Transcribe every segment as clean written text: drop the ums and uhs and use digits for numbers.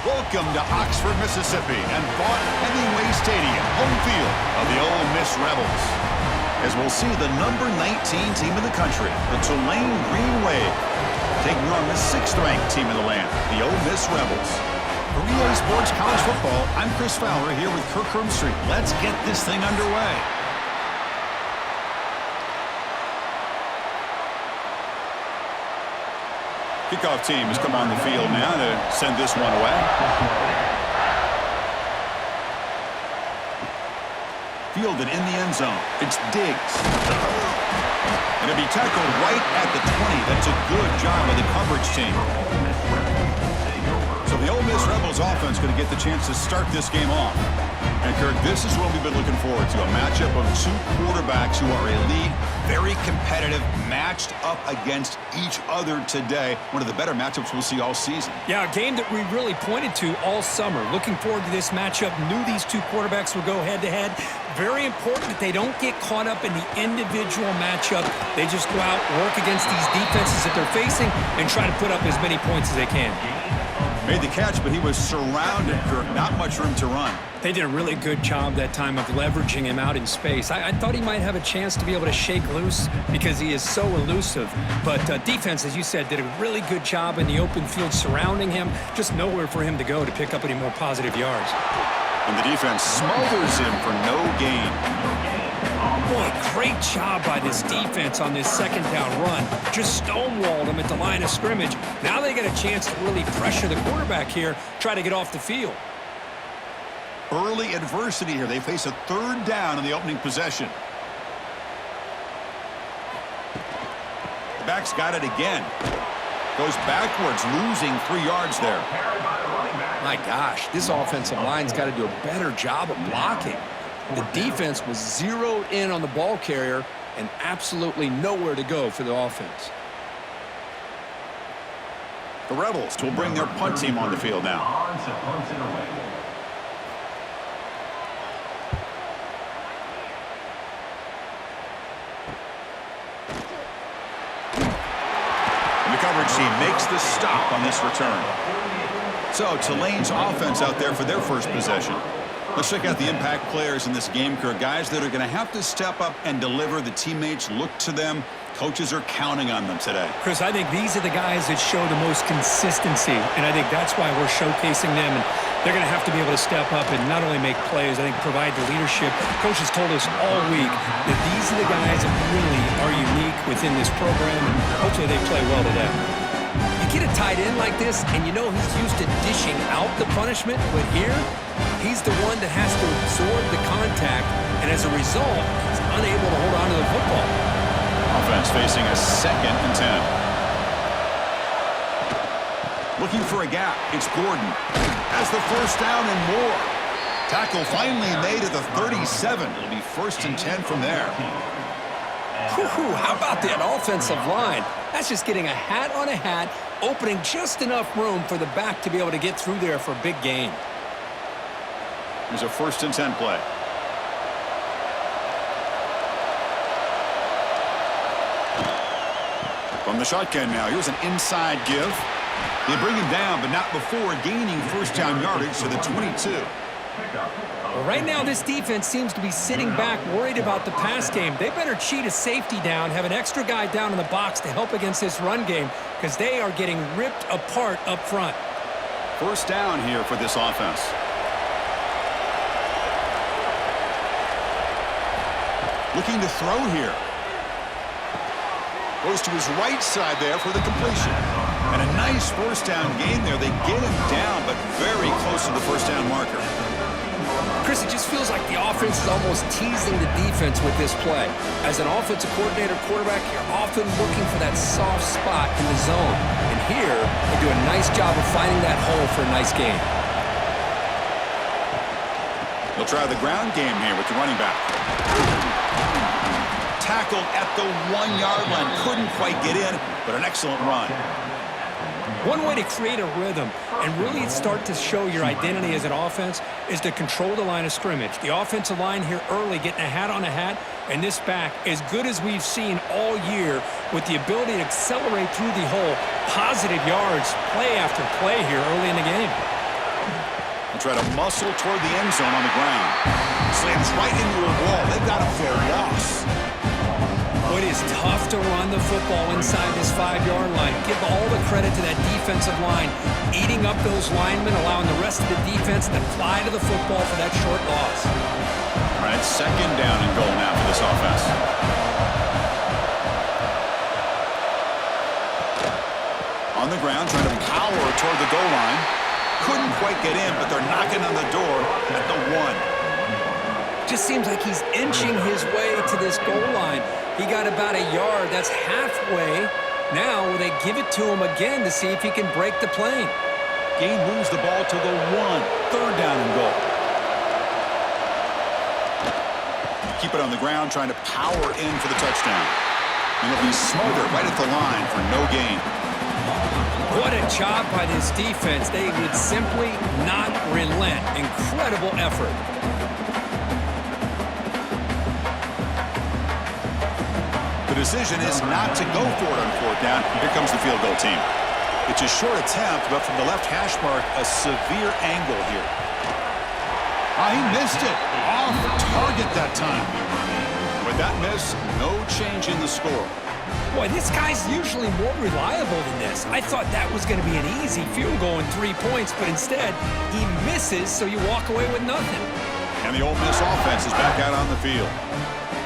Welcome to Oxford, Mississippi, and Vaught-Hemingway Stadium, home field of the Ole Miss Rebels. As we'll see the number 19 team in the country, the Tulane Green Wave, taking on the 6th-ranked team in the land, the Ole Miss Rebels. For EA Sports College Football, I'm Chris Fowler here with Kirk Hermstreet. Let's get this thing underway. Kickoff team has come on the field now to send this one away. Fielded in the end zone. It's Diggs. And it'll be tackled right at the 20. That's a good job by the coverage team. So the Ole Miss Rebels offense going to get the chance to start this game off. And Kirk, this is what we've been looking forward to, a matchup of two quarterbacks who are elite, very competitive, matched up against each other today. One of the better matchups we'll see all season. Yeah, a game that we really pointed to all summer. Looking forward to this matchup. Knew these two quarterbacks would go head-to-head. Very important that they don't get caught up in the individual matchup. They just go out, work against these defenses that they're facing, and try to put up as many points as they can. Made the catch, but he was surrounded, Kirk. Not much room to run. They did a really good job that time of leveraging him out in space. I thought he might have a chance to be able to shake loose because he is so elusive. But defense, as you said, did a really good job in the open field surrounding him. Just nowhere for him to go to pick up any more positive yards. And the defense smothers him for no gain. Boy, great job by this defense on this second down run. Just stonewalled him at the line of scrimmage. Now they get a chance to really pressure the quarterback here, try to get off the field. Early adversity here. They face a 3rd down in the opening possession. The back's got it again. Goes backwards, losing 3 yards there. My gosh, this offensive line's got to do a better job of blocking. The defense was zeroed in on the ball carrier and absolutely nowhere to go for the offense. The Rebels will bring their punt team on the field now. And the coverage team makes the stop on this return. So Tulane's offense out there for their first possession. Let's check out the impact players in this game, Kirk. Guys that are going to have to step up and deliver. The teammates look to them. Coaches are counting on them today. Chris, I think these are the guys that show the most consistency, and I think that's why we're showcasing them. And they're going to have to be able to step up and not only make plays, I think provide the leadership. Coaches told us all week that these are the guys that really are unique within this program, and hopefully they play well today. You get a tight end like this, and you know he's used to dishing out the punishment, but here, he's the one that has to absorb the contact, and as a result, he's unable to hold on to the football. Offense facing a 2nd and 10. Looking for a gap. It's Gordon. Has the first down and more. Tackle finally made at the 37. It'll be 1st and 10 from there. How about that offensive line? That's just getting a hat on a hat, opening just enough room for the back to be able to get through there for a big gain. Here's a 1st and 10 play. From the shotgun now, here's an inside give. They bring him down, but not before gaining first down yardage to the 22. Well, right now, this defense seems to be sitting back, worried about the pass game. They better cheat a safety down, have an extra guy down in the box to help against this run game, because they are getting ripped apart up front. First down here for this offense. Looking to throw here. Goes to his right side there for the completion. And a nice first down gain there. They get him down, but very close to the first down marker. Chris, it just feels like the offense is almost teasing the defense with this play. As an offensive coordinator, quarterback, you're often looking for that soft spot in the zone. And here, they do a nice job of finding that hole for a nice gain. They'll try the ground game here with the running back. Tackled at the 1-yard line. Couldn't quite get in, but an excellent run. One way to create a rhythm and really start to show your identity as an offense is to control the line of scrimmage. The offensive line here early getting a hat on a hat, and this back as good as we've seen all year with the ability to accelerate through the hole. Positive yards, play after play here early in the game. try to muscle toward the end zone on the ground. Slams right into a wall. They've got him for a loss. It is tough to run the football inside this 5-yard line. Give all the credit to that defensive line, eating up those linemen, allowing the rest of the defense to fly to the football for that short loss. All right, second down and goal now for this offense. On the ground, trying to power toward the goal line. Couldn't quite get in, but they're knocking on the door at the 1. Just seems like he's inching his way to this goal line. He got about a yard. That's halfway. Now will they give it to him again to see if he can break the plane? Gain moves the ball to the 1. Third down and goal. Keep it on the ground, trying to power in for the touchdown. And he'll be smothered right at the line for no gain. What a job by this defense. They would simply not relent. Incredible effort. The decision is not to go for it on fourth down. Here comes the field goal team. It's a short attempt, but from the left hash mark, a severe angle here. He missed it. Off target that time. With that miss, no change in the score. Boy, this guy's usually more reliable than this. I thought that was going to be an easy field goal in 3 points, but instead, he misses, so you walk away with nothing. And the Ole Miss offense is back out on the field.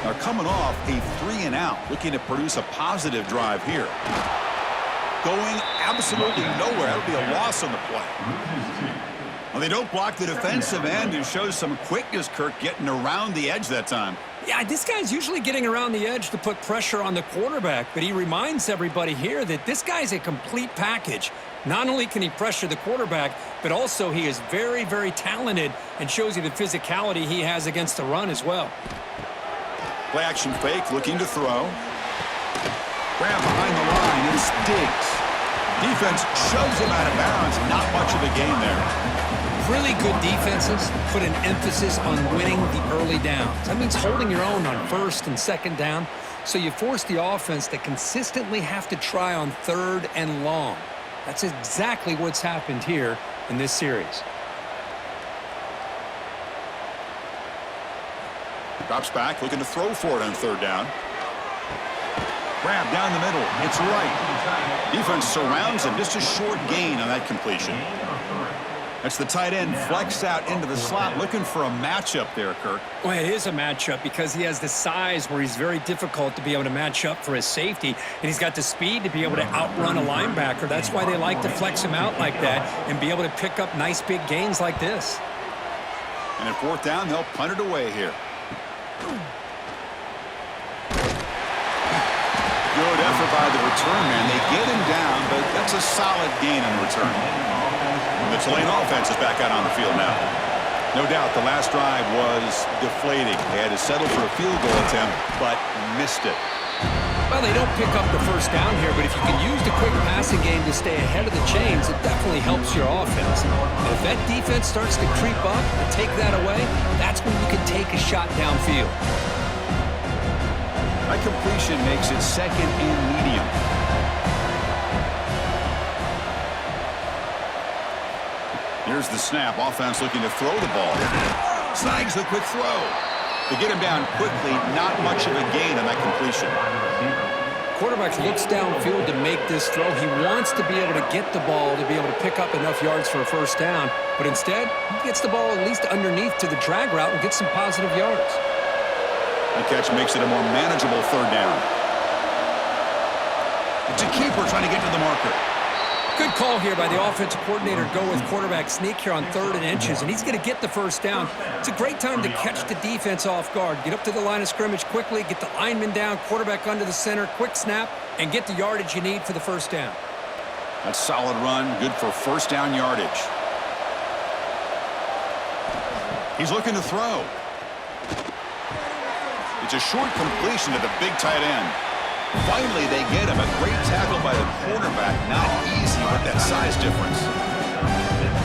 They're coming off a 3-and-out, looking to produce a positive drive here. Going absolutely nowhere. That'll be a loss on the play. Well, they don't block the defensive end, who shows some quickness, Kirk, getting around the edge that time. Yeah, this guy's usually getting around the edge to put pressure on the quarterback, but he reminds everybody here that this guy's a complete package. Not only can he pressure the quarterback, but also he is very, very talented and shows you the physicality he has against the run as well. Play action fake, looking to throw. Grab behind the line and Diggs. Defense shoves him out of bounds. Not much of a gain there. Really good defenses put an emphasis on winning the early downs. That means holding your own on first and second down, so you force the offense to consistently have to try on third and long. That's exactly what's happened here in this series. Drops back, looking to throw for it on third down. Grab down the middle. It's right. Defense surrounds him. Just a short gain on that completion. That's the tight end flexed out into the slot, looking for a matchup there, Kirk. Well, it is a matchup because he has the size where he's very difficult to be able to match up for his safety, and he's got the speed to be able to outrun a linebacker. That's why they like to flex him out like that and be able to pick up nice big gains like this. And at fourth down, they'll punt it away here. Good effort by the return man. They get him down, but that's a solid gain on the return. And the Tulane offense is back out on the field now. No doubt the last drive was deflating. They had to settle for a field goal attempt, but missed it. Well, they don't pick up the first down here, but if you can use the quick passing game to stay ahead of the chains, it definitely helps your offense. And if that defense starts to creep up and take that away, that's when you can take a shot downfield. That completion makes it second and medium. Here's the snap. Offense looking to throw the ball. Snags the quick throw. To get him down quickly, not much of a gain on that completion. Quarterback looks downfield to make this throw. He wants to be able to get the ball to be able to pick up enough yards for a first down, but instead, he gets the ball at least underneath to the drag route and gets some positive yards. That catch makes it a more manageable third down. It's a keeper trying to get to the marker. Good call here by the offensive coordinator. Go with quarterback sneak here on 3rd and inches, and he's going to get the first down. It's a great time to catch the defense off guard. Get up to the line of scrimmage quickly, get the lineman down, quarterback under the center, quick snap, and get the yardage you need for the first down. That's solid run, good for first down yardage. He's looking to throw. It's a short completion to the big tight end. Finally, they get him. A great tackle by the quarterback. Not easy with that size difference.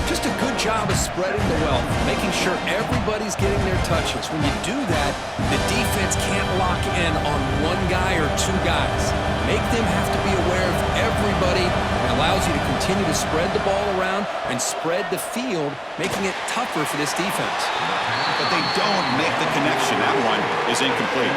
Just a good job of spreading the wealth, making sure everybody's getting their touches. When you do that, the defense can't lock in on one guy or two guys. Make them have to be aware of everybody. It allows you to continue to spread the ball around and spread the field, making it tougher for this defense. But they don't make the connection. That one is incomplete.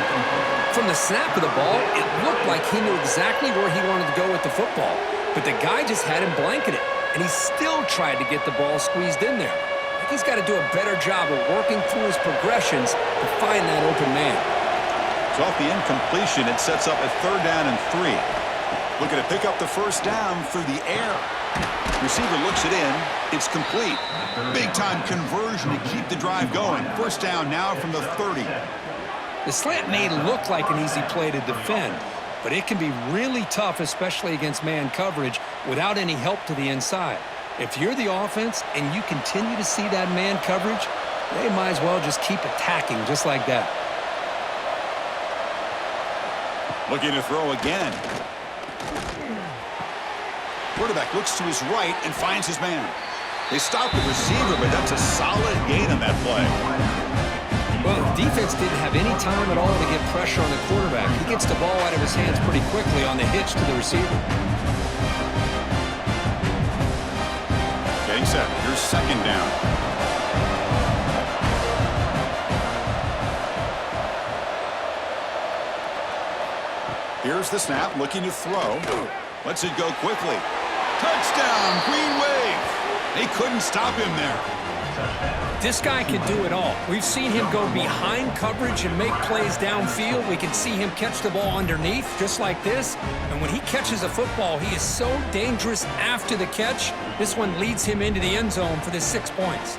From the snap of the ball, it looked like he knew exactly where he wanted to go with the football. But the guy just had him blanketed, and he still tried to get the ball squeezed in there. I think he's got to do a better job of working through his progressions to find that open man. So off the incompletion, it sets up a 3rd down and 3. Looking to pick up the first down through the air. Receiver looks it in. It's complete. Big-time conversion to keep the drive going. First down now from the 30. The slant may look like an easy play to defend, but it can be really tough, especially against man coverage, without any help to the inside. If you're the offense and you continue to see that man coverage, they might as well just keep attacking just like that. Looking to throw again. Quarterback looks to his right and finds his man. They stop the receiver, but that's a solid gain on that play. Well, the defense didn't have any time at all to get pressure on the quarterback. He gets the ball out of his hands pretty quickly on the hitch to the receiver. Getting set. Here's 2nd down. Here's the snap, looking to throw. Lets it go quickly. Touchdown, Green Wave. They couldn't stop him there. This guy can do it all. We've seen him go behind coverage and make plays downfield. We can see him catch the ball underneath, just like this. And when he catches a football, he is so dangerous after the catch. This one leads him into the end zone for the 6 points.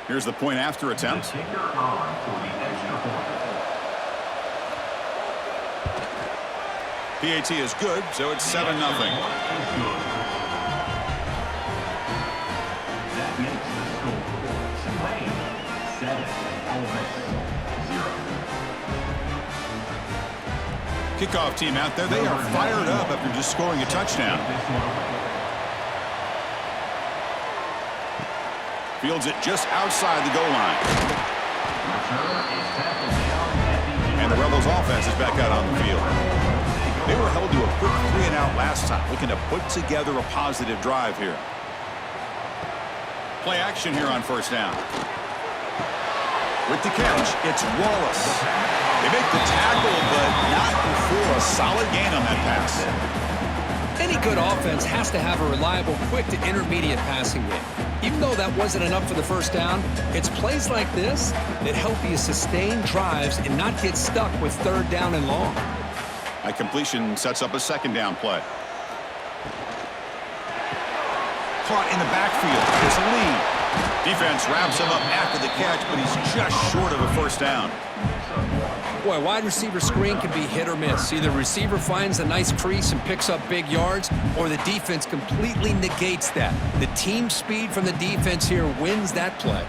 Here's the point after attempt. PAT is good, so it's 7-0. That makes the score Tulane 7, Ole Miss 0. Kickoff team out there. They are fired up after just scoring a touchdown. Fields it just outside the goal line. And the Rebels offense is back out on the field. They were held to a quick 3-and-out last time, looking to put together a positive drive here. Play action here on first down. With the catch, it's Wallace. They make the tackle, but not before a solid gain on that pass. Any good offense has to have a reliable, quick to intermediate passing game. Even though that wasn't enough for the first down, it's plays like this that help you sustain drives and not get stuck with 3rd down and long. A completion sets up a 2nd down play. Caught in the backfield. There's a lead. Defense wraps him up after the catch, but he's just short of a first down. Boy, wide receiver screen can be hit or miss. Either receiver finds a nice crease and picks up big yards, or the defense completely negates that. The team speed from the defense here wins that play.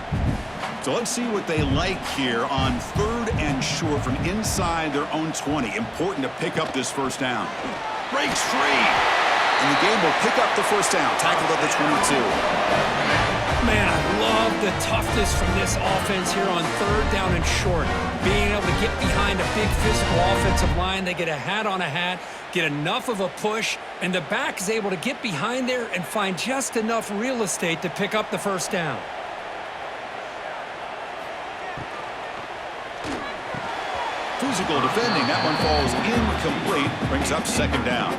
So let's see what they like here on 3rd and short from inside their own 20. Important to pick up this first down. Breaks free. And the game will pick up the first down. Tackled at the 22. Man, I love the toughness from this offense here on 3rd down and short. Being able to get behind a big physical offensive line. They get a hat on a hat, get enough of a push, and the back is able to get behind there and find just enough real estate to pick up the first down. Physical defending. That one falls incomplete. Brings up 2nd down.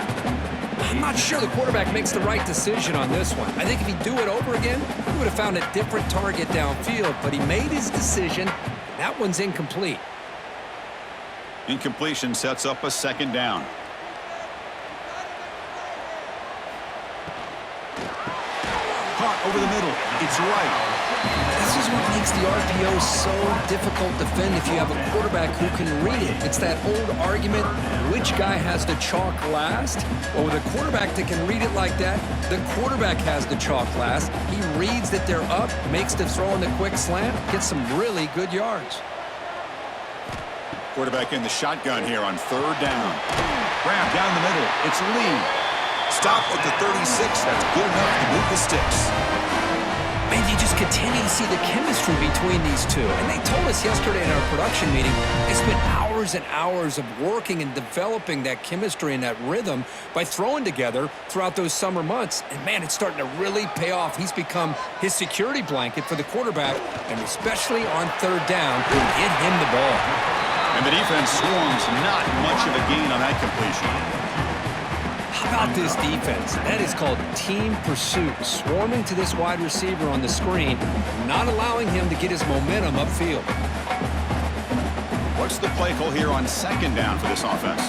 I'm not sure the quarterback makes the right decision on this one. I think if he'd do it over again, he would have found a different target downfield, but he made his decision. That one's incomplete. Incompletion sets up a 2nd down. Caught over the middle. It's right. This is what makes the RPO so difficult to defend if you have a quarterback who can read it. It's that old argument, which guy has the chalk last? Well, with a quarterback that can read it like that, the quarterback has the chalk last. He reads that they're up, makes the throw in the quick slant, gets some really good yards. Quarterback in the shotgun here on third down. Grab down the middle. It's Lee. Stop at the 36. That's good enough to move the sticks. Man, you just continue to see the chemistry between these two. And they told us yesterday in our production meeting, they spent hours and hours of working and developing that chemistry and that rhythm by throwing together throughout those summer months. And, man, it's starting to really pay off. He's become his security blanket for the quarterback, and especially on third down, get him the ball. And the defense swarms, not much of a gain on that completion. How about this defense? That is called team pursuit. Swarming to this wide receiver on the screen, not allowing him to get his momentum upfield. What's the play call here on second down for this offense?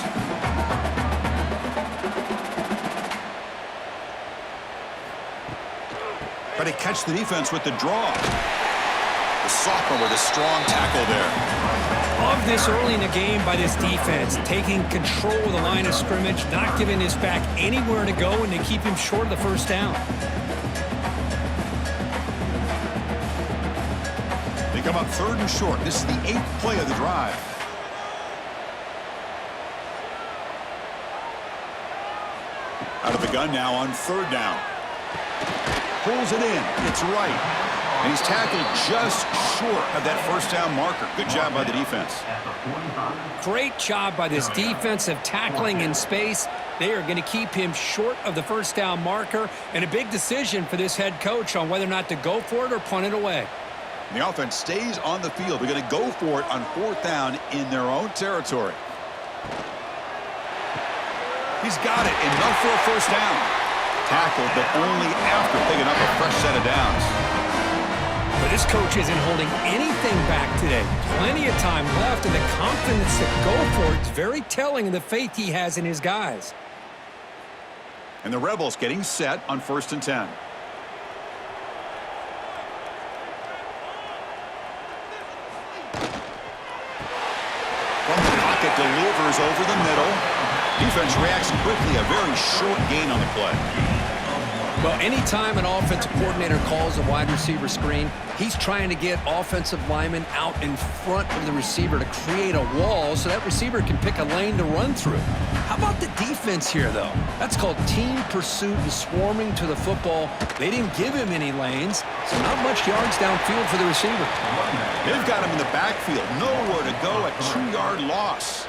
Try to catch the defense with the draw. The sophomore with a strong tackle there. Love this early in the game by this defense, taking control of the line of scrimmage, not giving his back anywhere to go, and to keep him short of the first down. They come up third and short. This is the 8th play of the drive. Out of the gun now on third down. Pulls it in. It's right. And he's tackled just short of that first down marker. Good job by the defense. Great job by this defensive tackling in space. They are going to keep him short of the first down marker, and a big decision for this head coach on whether or not to go for it or punt it away. The offense stays on the field. They're going to go for it on fourth down in their own territory. He's got it. Enough for a first down. Tackled, but only after picking up a fresh set of downs. But this coach isn't holding anything back today. Plenty of time left, and the confidence to go for it is very telling of the faith he has in his guys. And the Rebels getting set on 1st and 10. From the pocket, delivers over the middle. Defense reacts quickly. A very short gain on the play. Well, anytime an offensive coordinator calls a wide receiver screen, he's trying to get offensive linemen out in front of the receiver to create a wall so that receiver can pick a lane to run through. How about the defense here, though? That's called team pursuit and swarming to the football. They didn't give him any lanes, so not much yards downfield for the receiver. They've got him in the backfield. Nowhere to go, a 2-yard loss.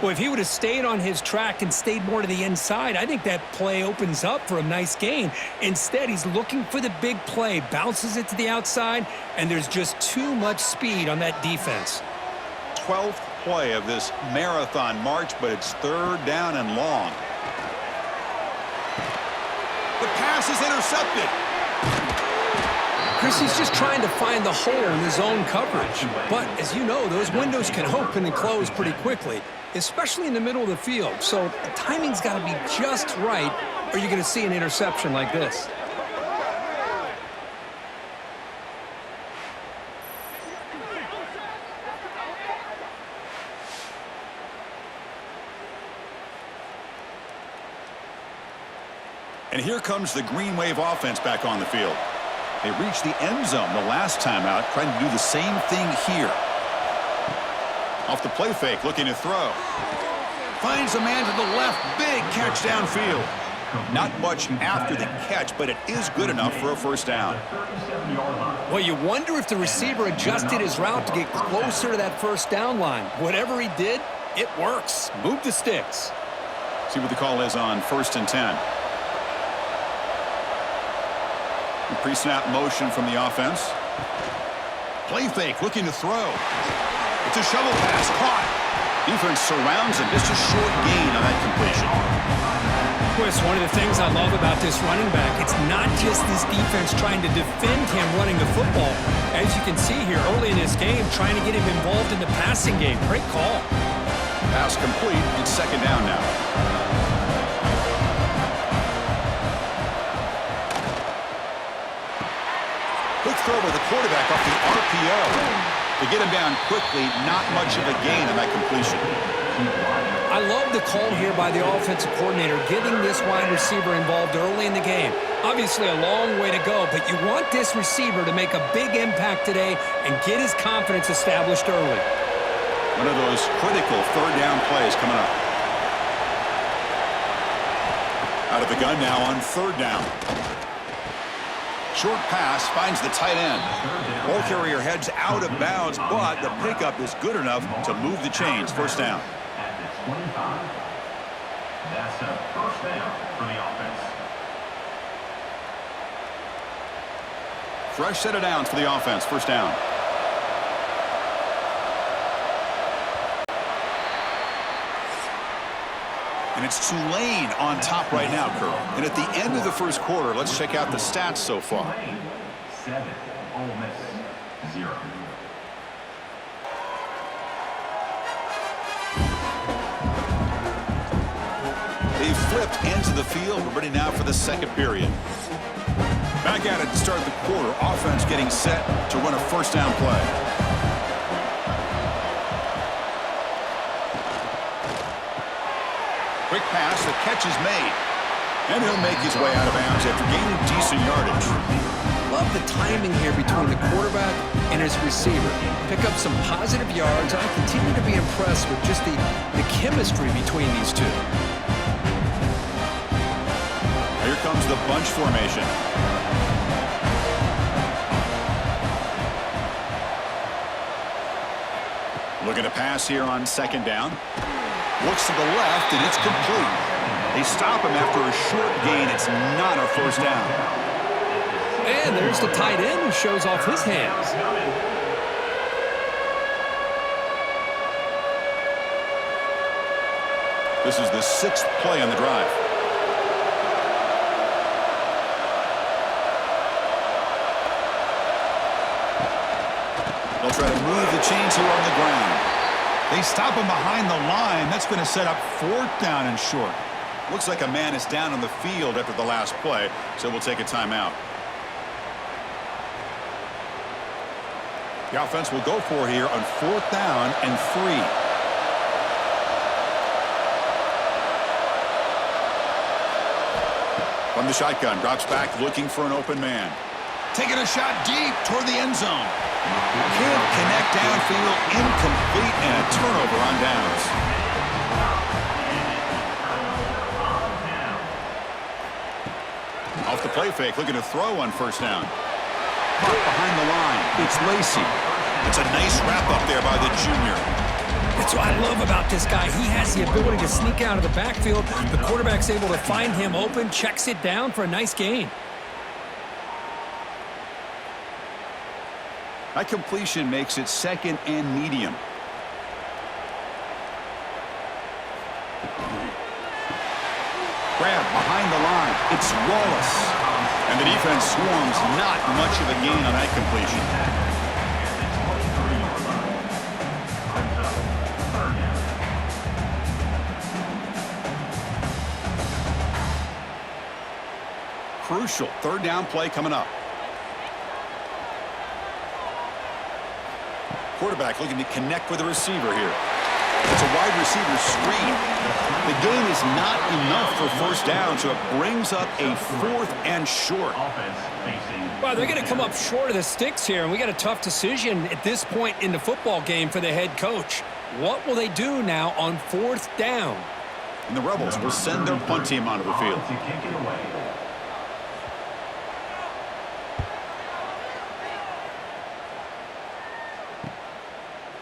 Well, if he would have stayed on his track and stayed more to the inside, I think that play opens up for a nice gain. Instead, he's looking for the big play, bounces it to the outside, and there's just too much speed on that defense. 12th play of this marathon march, but it's third down and long. The pass is intercepted. Chris, he's just trying to find the hole in his own coverage. But, as you know, those windows can open and close pretty quickly, especially in the middle of the field. So the timing's got to be just right, or you're going to see an interception like this. And here comes the Green Wave offense back on the field. They reached the end zone the last time out, trying to do the same thing here. Off the play fake, looking to throw. Finds a man to the left, big catch downfield. Not much after the catch, but it is good enough for a first down. Well, you wonder if the receiver adjusted his route to get closer to that first down line. Whatever he did, it works. Move the sticks. See what the call is on 1st and 10. Pre-snap motion from the offense. Play fake, looking to throw. It's a shovel pass, caught. Defense surrounds him. Just a short gain on that completion. Chris, one of the things I love about this running back, it's not just this defense trying to defend him running the football. As you can see here early in this game, trying to get him involved in the passing game. Great call. Pass complete. It's second down now. Quick throw by the quarterback off the RPO. To get him down quickly, not much of a gain on that completion. I love the call here by the offensive coordinator, getting this wide receiver involved early in the game. Obviously a long way to go, but you want this receiver to make a big impact today and get his confidence established early. One of those critical third down plays coming up. Out of the gun now on third down. Short pass finds the tight end. Ball carrier heads out of bounds, but the pickup is good enough to move the chains. First down. At the 25. That's a first down for the offense. Fresh set of downs for the offense. First down. And it's Tulane on top right now, Kurt. And at the end of the first quarter, let's check out the stats so far. Tulane 7, Ole Miss 0. They've flipped into the field. We're ready now for the second period. Back at it to start the quarter. Offense getting set to run a first down play. Quick pass, the catch is made. And he'll make his way out of bounds after gaining decent yardage. Love the timing here between the quarterback and his receiver. Pick up some positive yards. I continue to be impressed with just the chemistry between these two. Here comes the bunch formation. Looking to pass here on second down. Looks to the left, and it's complete. They stop him after a short gain. It's not a first down. And there's the tight end who shows off his hands. This is the sixth play on the drive. They'll try to move the chains here on the ground. They stop him behind the line. That's going to set up fourth down and short. Looks like a man is down on the field after the last play, so we'll take a timeout. The offense will go for here on fourth down and 3. From the shotgun, drops back looking for an open man. Taking a shot deep toward the end zone. Can't connect downfield, incomplete, and a turnover on downs. Off the play fake, looking to throw on first down. Caught behind the line. It's Lacey. It's a nice wrap up there by the junior. That's what I love about this guy. He has the ability to sneak out of the backfield. The quarterback's able to find him open, checks it down for a nice gain. That completion makes it second and medium. Grab behind the line. It's Wallace. And the defense swarms. Not much of a gain on that completion. Crucial third down play coming up. Quarterback looking to connect with the receiver here. It's a wide receiver screen. The gain is not enough for first down, so it brings up a fourth and short. Well, they're going to come up short of the sticks here, and we got a tough decision at this point in the football game for the head coach. What will they do now on fourth down? And the Rebels will send their punt team onto the field.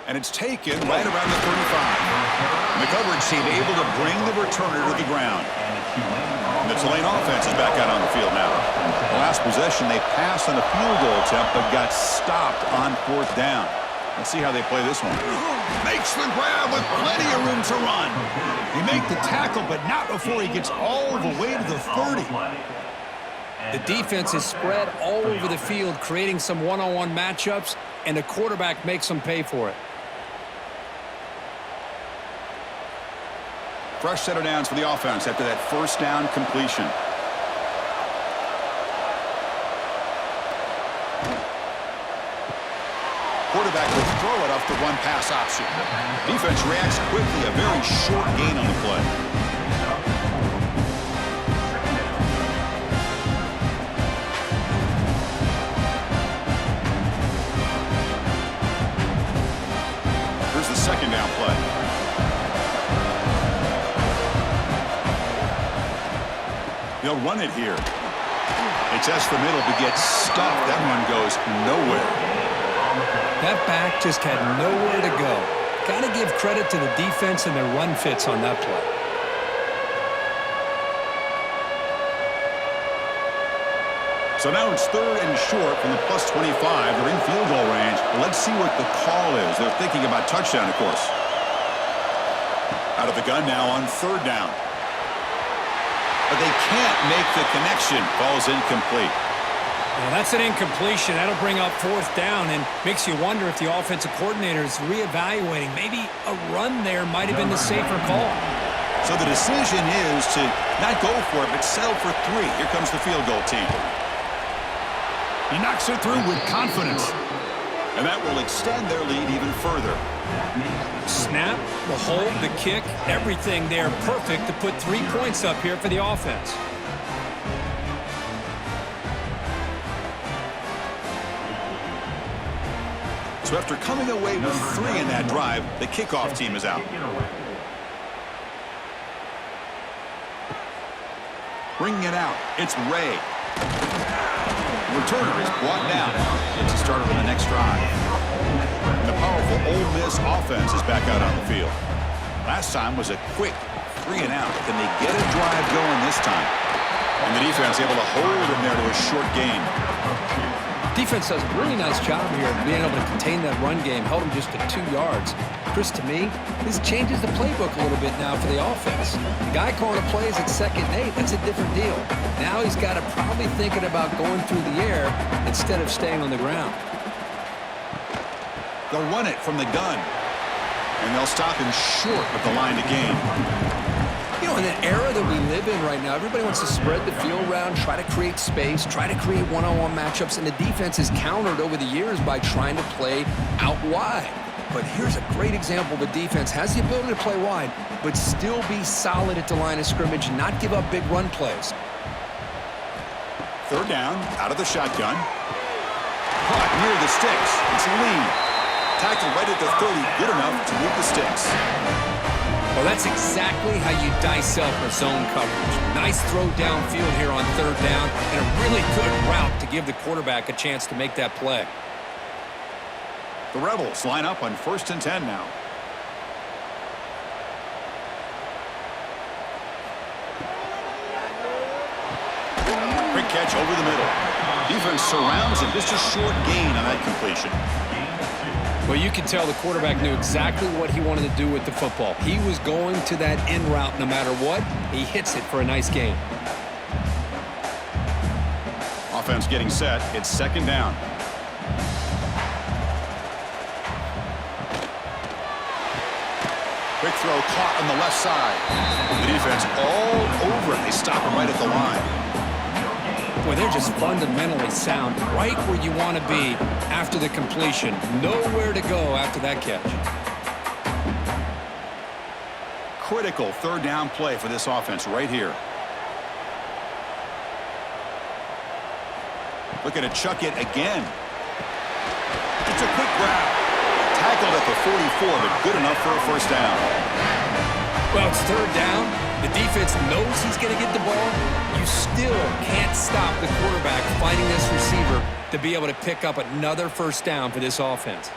And it's taken right around the 35. And the coverage team able to bring the returner to the ground. And the Tulane offense is back out on the field now. The last possession, they passed on a field goal attempt, but got stopped on fourth down. Let's see how they play this one. Makes the grab with plenty of room to run. He make the tackle, but not before he gets all the way to the 30. The defense is spread all over the field, creating some one-on-one matchups, and the quarterback makes them pay for it. Fresh set of downs for the offense after that first down completion. quarterback will throw it off the run-pass option. Defense reacts quickly, a very short gain on the play. Here's the second down play. They'll run it here. They test the middle but get stuffed. That run goes nowhere. That back just had nowhere to go. Got to give credit to the defense and their run fits on that play. So now it's third and short from the plus 25. They're in field goal range. Let's see what the call is. They're thinking about touchdown, of course. Out of the gun now on third down. But they can't make the connection. Ball's incomplete. Well, that's an incompletion. That'll bring up fourth down and makes you wonder if the offensive coordinator is reevaluating. Maybe a run there might have been the safer call. So the decision is to not go for it, but settle for 3. Here comes the field goal team. He knocks it through with confidence. And that will extend their lead even further. Snap, the hold, the kick, everything there perfect to put 3 points up here for the offense. So after coming away with 3 in that drive, the kickoff team is out. Bringing it out, it's Ray. Returner is brought down. Gets a start on the next drive. And the powerful Ole Miss offense is back out on the field. Last time was a quick 3 and out. Can they get a drive going this time? And the defense able to hold him there to a short gain. Defense does a really nice job here of being able to contain that run game. Held him just to 2 yards. Chris, to me, this changes the playbook a little bit now for the offense. The guy calling the plays at 2nd and 8, that's a different deal. Now he's got to probably thinking about going through the air instead of staying on the ground. They'll run it from the gun. And they'll stop him short of the line to gain. You know, in an era that we live in right now, everybody wants to spread the field around, try to create space, try to create one-on-one matchups, and the defense is countered over the years by trying to play out wide. But here's a great example. The defense has the ability to play wide, but still be solid at the line of scrimmage, not give up big run plays. Third down, out of the shotgun. Caught near the sticks. It's Lee. Tackle right at the 30, good enough to move the sticks. Well, that's exactly how you dice up a zone coverage. Nice throw downfield here on third down, and a really good route to give the quarterback a chance to make that play. The Rebels line up on 1st and 10 now. Quick catch over the middle. Defense surrounds him. Just a short gain on that completion. Well, you can tell the quarterback knew exactly what he wanted to do with the football. He was going to that in route no matter what. He hits it for a nice gain. Offense getting set. It's 2nd down. Quick throw caught on the left side. The defense all over it. They stop him right at the line. Boy, they're just fundamentally sound, right where you want to be after the completion. Nowhere to go after that catch. Critical 3rd down play for this offense right here. Looking to chuck it again. It's a quick grab. Tackled at the 44, but good enough for a 1st down. Well, it's 3rd down. The defense knows he's going to get the ball. You still can't stop the quarterback fighting this receiver to be able to pick up another 1st down for this offense.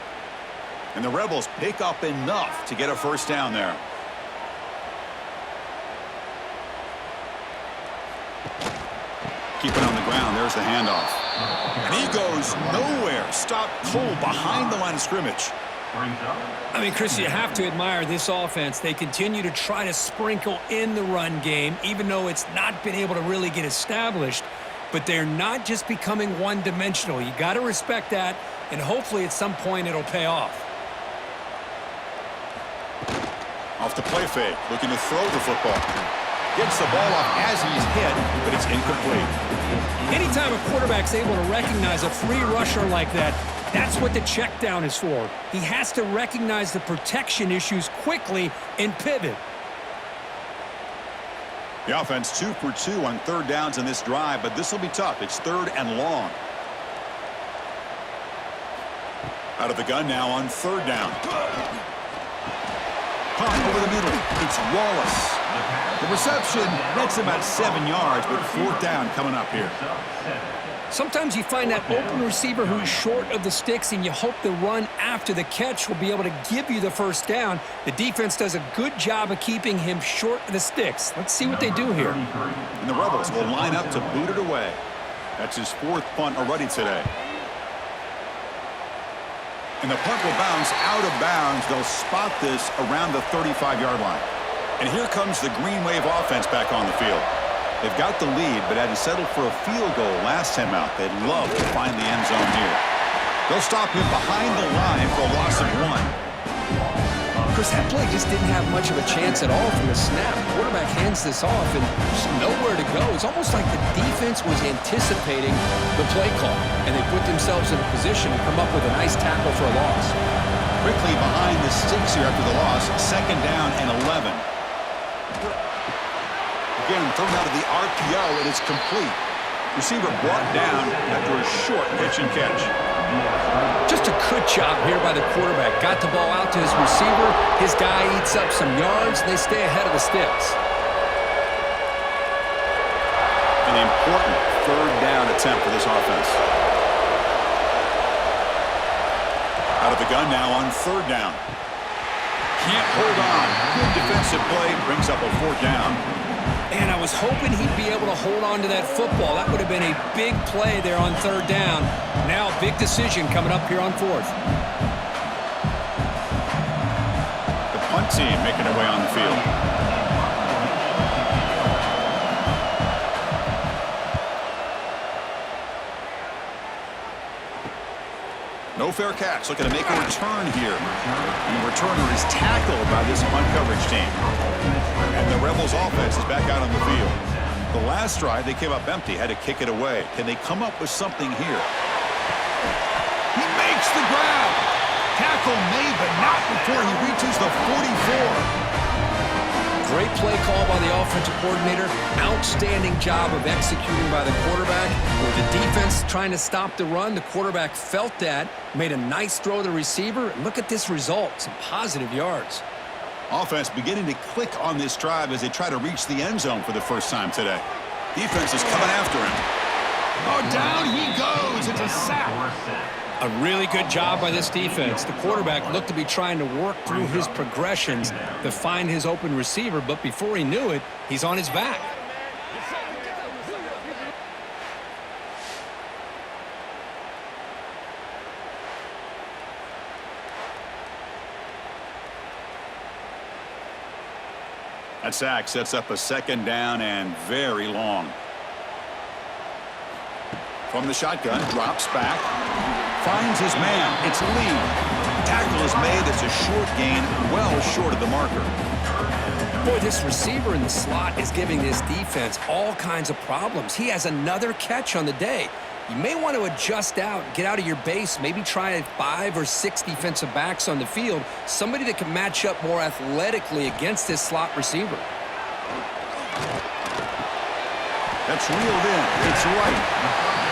And the Rebels pick up enough to get a 1st down there. Keep it on the ground. There's the handoff. And he goes nowhere. Stopped cold behind the line of scrimmage. I mean, Chris, you have to admire this offense. They continue to try to sprinkle in the run game, even though it's not been able to really get established. But they're not just becoming one-dimensional. You got to respect that, and hopefully at some point it'll pay off. Off the play fake, looking to throw the football. Gets the ball off as he's hit, but it's incomplete. Anytime a quarterback's able to recognize a free rusher like that, that's what the check down is for. He has to recognize the protection issues quickly and pivot. The offense 2 for 2 on third downs in this drive, but this will be tough. It's third and long. Out of the gun now on third down. Pump over the middle. It's Wallace. The reception, that's about 7 yards, but fourth down coming up here. Sometimes you find that open receiver who's short of the sticks, and you hope the run after the catch will be able to give you the first down. The defense does a good job of keeping him short of the sticks. Let's see what they do here. And the Rebels will line up to boot it away. That's his fourth punt already today. And the punt will bounce out of bounds. They'll spot this around the 35-yard line. And here comes the Green Wave offense back on the field. They've got the lead, but had to settle for a field goal last time out. They'd love to find the end zone here. They'll stop him behind the line for a loss of 1. Chris, that play just didn't have much of a chance at all from the snap. The quarterback hands this off, and there's nowhere to go. It's almost like the defense was anticipating the play call, and they put themselves in a position to come up with a nice tackle for a loss. Quickly behind the sticks here after the loss. Second down and 11. Again, thrown out of the RPO, and it's complete. Receiver brought down after a short pitch and catch. Just a good job here by the quarterback. Got the ball out to his receiver. His guy eats up some yards, and they stay ahead of the sticks. An important third down attempt for this offense. Out of the gun now on third down. Can't hold on. Good defensive play brings up a fourth down. And I was hoping he'd be able to hold on to that football. That would have been a big play there on third down. Now a big decision coming up here on fourth. The punt team making their way on the field. No fair catch. Looking to make a return here. And the returner is tackled by this punt coverage team. And the Rebels offense is back out on the field. The last drive, they came up empty, had to kick it away. Can they come up with something here? He makes the grab. Tackle made, but not before he reaches the 44. Great play call by the offensive coordinator. Outstanding job of executing by the quarterback. With the defense trying to stop the run, the quarterback felt that, made a nice throw to the receiver. And look at this result, some positive yards. Offense beginning to click on this drive as they try to reach the end zone for the first time today. Defense is coming after him. Oh, down he goes. It's a sack. A really good job by this defense. The quarterback looked to be trying to work through his progressions to find his open receiver, but before he knew it, he's on his back. That sack sets up a second down and very long. From the shotgun, drops back, finds his man. It's Lee. Tackle is made. It's a short gain, well short of the marker. Boy, this receiver in the slot is giving this defense all kinds of problems. He has another catch on the day. You may want to adjust out, get out of your base, maybe try 5 or 6 defensive backs on the field, somebody that can match up more athletically against this slot receiver. That's reeled in. It's right.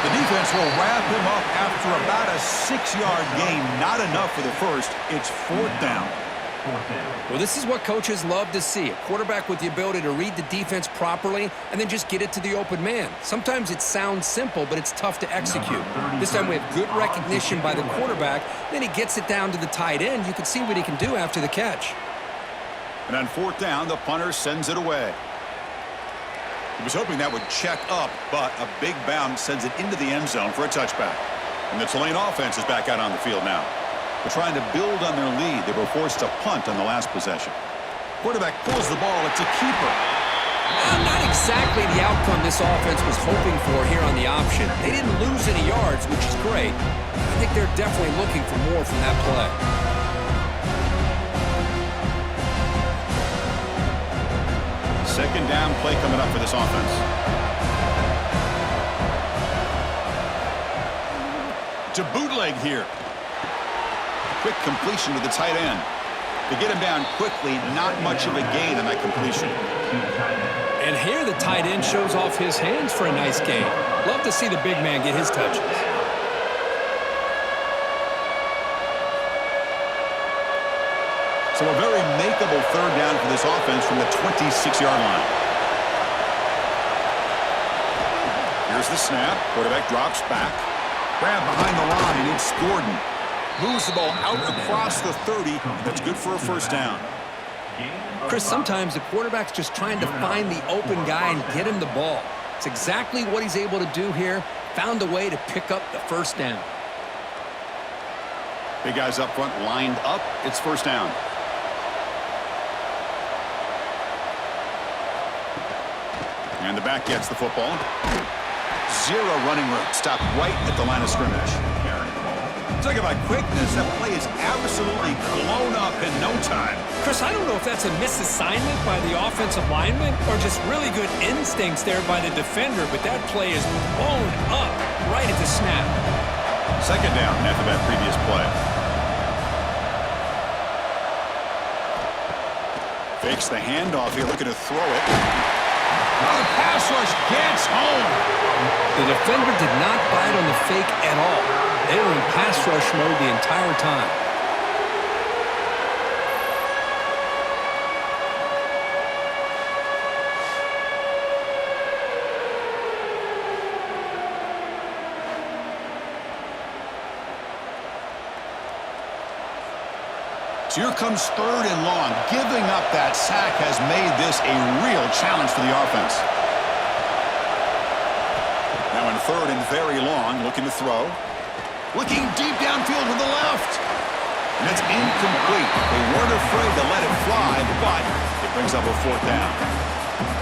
The defense will wrap him up after about a 6-yard gain. Not enough for the first. It's fourth down. Well, this is what coaches love to see. A quarterback with the ability to read the defense properly and then just get it to the open man. Sometimes it sounds simple, but it's tough to execute. This time we have good recognition by the quarterback. Then he gets it down to the tight end. You can see what he can do after the catch. And on fourth down, the punter sends it away. He was hoping that would check up, but a big bounce sends it into the end zone for a touchback. And the Tulane offense is back out on the field now. They're trying to build on their lead. They were forced to punt on the last possession. Quarterback pulls the ball. It's a keeper. Not exactly the outcome this offense was hoping for here on the option. They didn't lose any yards, which is great. I think they're definitely looking for more from that play. Second down play coming up for this offense. To bootleg here. Quick completion to the tight end. To get him down quickly, not much of a gain on that completion. And here the tight end shows off his hands for a nice gain. Love to see the big man get his touches. So a very makeable third down for this offense from the 26-yard line. Here's the snap. Quarterback drops back. Grab behind the line, and it's Gordon. Moves the ball out across the 30. That's good for a first down. Chris, sometimes the quarterback's just trying to find the open guy and get him the ball. It's exactly what he's able to do here. Found a way to pick up the first down. Big guys up front lined up. It's first down. And the back gets the football. Zero running room. Stopped right at the line of scrimmage. Talk about quickness. That play is absolutely blown up in no time. Chris, I don't know if that's a misassignment by the offensive lineman or just really good instincts there by the defender, but that play is blown up right at the snap. Second down after that previous play. Fakes the handoff here, looking to throw it. Oh, the pass rush gets home. The defender did not bite on the fake at all. They were in pass rush mode the entire time. So here comes third and long. Giving up that sack has made this a real challenge for the offense. Now in third and very long, looking to throw. Looking deep downfield to the left. And it's incomplete. They weren't afraid to let it fly, but it brings up a fourth down.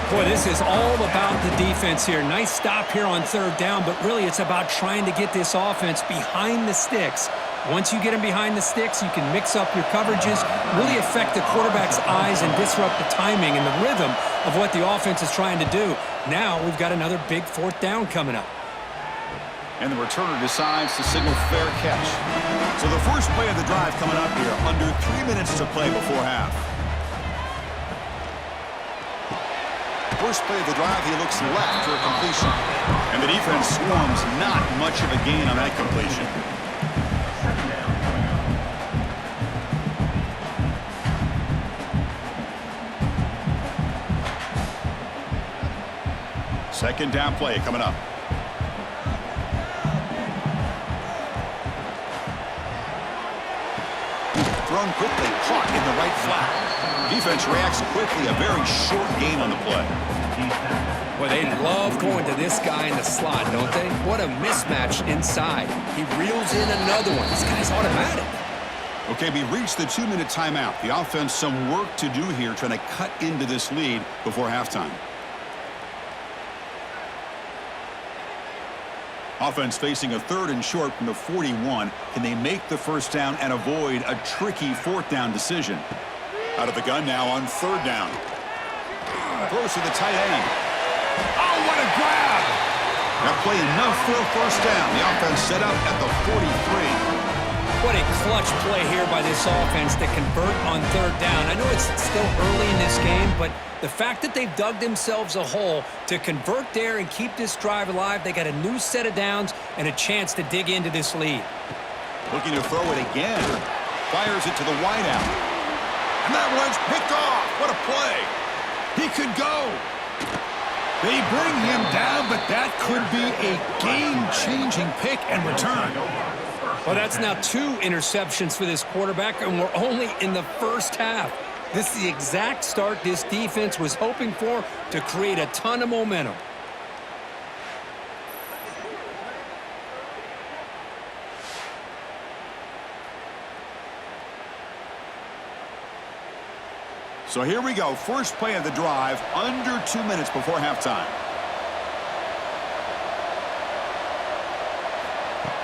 Boy, this is all about the defense here. Nice stop here on third down, but really it's about trying to get this offense behind the sticks. Once you get them behind the sticks, you can mix up your coverages, really affect the quarterback's eyes and disrupt the timing and the rhythm of what the offense is trying to do. Now we've got another big fourth down coming up. And the returner decides to signal fair catch. So the first play of the drive coming up here, under 3 minutes to play before half. First play of the drive, he looks left for a completion. And the defense swarms, not much of a gain on that completion. Second down play coming up. Thrown quickly, caught in the right flat. Defense reacts quickly, a very short gain on the play. Boy, they love going to this guy in the slot, don't they? What a mismatch inside. He reels in another one. This guy's automatic. Okay, we reached the 2-minute timeout. The offense some work to do here, trying to cut into this lead before halftime. Offense facing a third and short from the 41. Can they make the first down and avoid a tricky fourth down decision? Out of the gun now on third down. Throws to the tight end. Oh, what a grab! That play enough for a first down. The offense set up at the 43. What a clutch play here by this offense to convert on third down. I know it's still early in this game, but the fact that they've dug themselves a hole to convert there and keep this drive alive, they got a new set of downs and a chance to dig into this lead. Looking to throw it again. Fires it to the wideout. And that one's picked off. What a play. He could go. They bring him down, but that could be a game-changing pick and return. Well, that's now 2 interceptions for this quarterback, and we're only in the first half. This is the exact start this defense was hoping for to create a ton of momentum. So here we go. First play of the drive, under 2 minutes before halftime.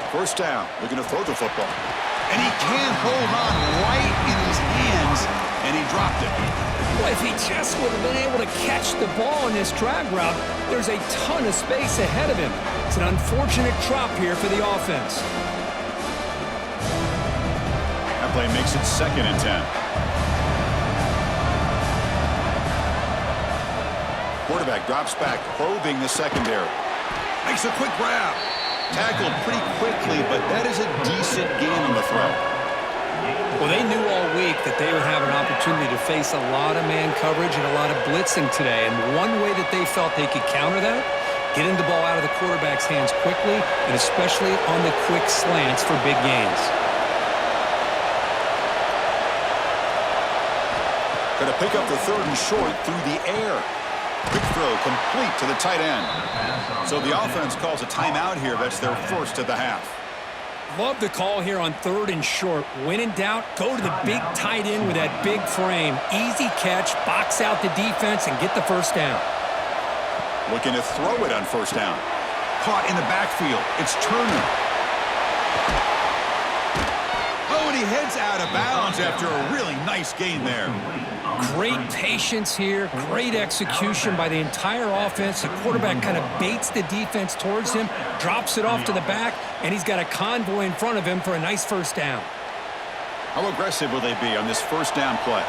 First down, looking to throw the football. And he can't hold on right in his hands, and he dropped it. Well, if he just would have been able to catch the ball in this drag route, there's a ton of space ahead of him. It's an unfortunate drop here for the offense. That play makes it 2nd and 10. Quarterback drops back, probing the secondary. Makes a quick grab. Tackled pretty quickly, but that is a decent gain on the throw. Well, they knew all week that they would have an opportunity to face a lot of man coverage and a lot of blitzing today. And one way that they felt they could counter that, getting the ball out of the quarterback's hands quickly, and especially on the quick slants for big gains. Going to pick up the 3rd and short through the air. Quick throw complete to the tight end. So the offense calls a timeout here. That's their first of the half. Love the call here on 3rd and short. When in doubt, go to the big tight end with that big frame. Easy catch, box out the defense, and get the first down. Looking to throw it on 1st down. Caught in the backfield. It's Turner. Oh, and he heads out of bounds after a really nice gain there. Great patience here, great execution by the entire offense. The quarterback kind of baits the defense towards him, drops it off to the back, and he's got a convoy in front of him for a nice 1st down. How aggressive will they be on this 1st down play?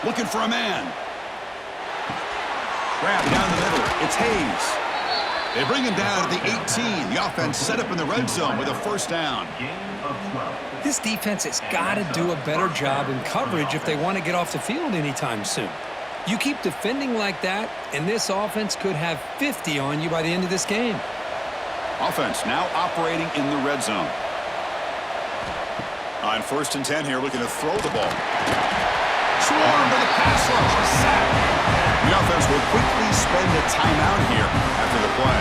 Looking for a man. Grab down the middle. It's Hayes. They bring him down to the 18. The offense set up in the red zone with a 1st down. This defense has got to do a better job in coverage if they want to get off the field anytime soon. You keep defending like that, and this offense could have 50 on you by the end of this game. Offense now operating in the red zone. On 1st and 10 here, looking to throw the ball. Swarm by the pass rush. Sack. The offense will quickly spend a timeout here after the play.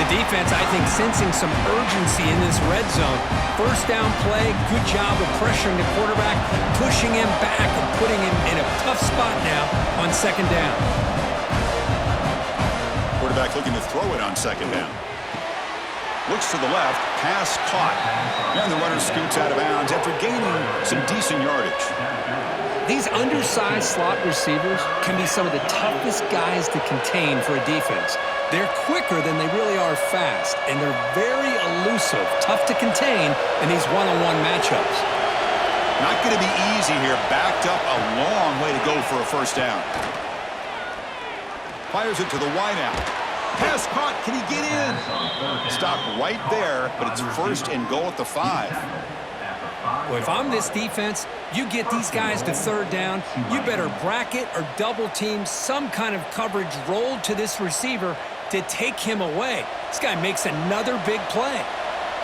The defense, I think, sensing some urgency in this red zone. 1st down play, good job of pressuring the quarterback, pushing him back and putting him in a tough spot now on 2nd down. Quarterback looking to throw it on 2nd down. Looks to the left, pass caught. And the runner scoots out of bounds after gaining some decent yardage. These undersized slot receivers can be some of the toughest guys to contain for a defense. They're quicker than they really are fast, and they're very elusive, tough to contain in these one-on-one matchups. Not going to be easy here. Backed up a long way to go for a 1st down. Fires it to the wideout. Pass caught. Can he get in? Stop right there, but it's 1st and goal at the 5. Well, if I'm this defense, you get these guys to 3rd down, you better bracket or double team some kind of coverage rolled to this receiver to take him away. This guy makes another big play.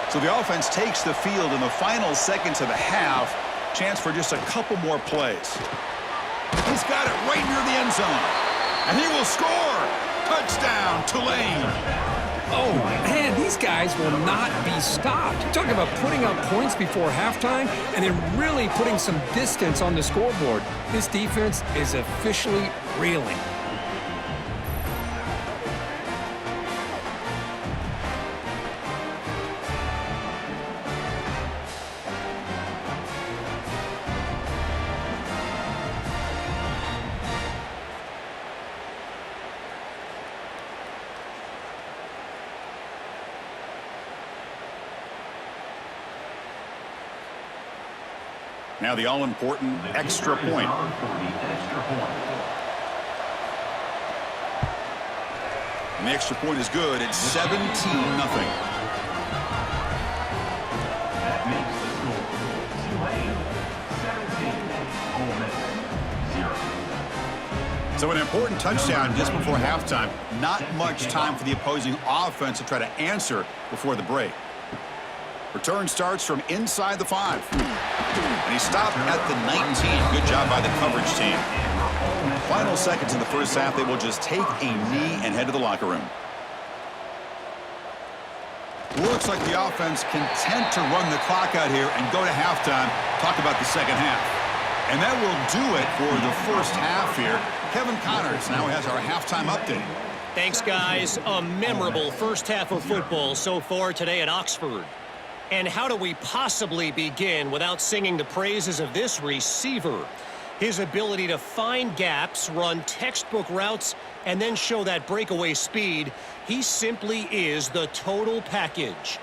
So the offense takes the field in the final seconds of the half. Chance for just a couple more plays. He's got it right near the end zone. And he will score. Touchdown, Tulane. Oh, man, these guys will not be stopped. You're talking about putting up points before halftime and then really putting some distance on the scoreboard. This defense is officially reeling. Now the all-important extra point. And the extra point is good. It's 17-0. That makes the score Tulane 17, Ole Miss 0. So an important touchdown just before halftime. Not much time for the opposing offense to try to answer before the break. Return starts from inside the 5. And he stopped at the 19. Good job by the coverage team. Final seconds in the 1st half, they will just take a knee and head to the locker room. Looks like the offense content to run the clock out here and go to halftime. Talk about the 2nd half. And that will do it for the 1st half here. Kevin Connors now has our halftime update. Thanks, guys. A memorable 1st half of football so far today at Oxford. And how do we possibly begin without singing the praises of this receiver? His ability to find gaps, run textbook routes, and then show that breakaway speed. He simply is the total package.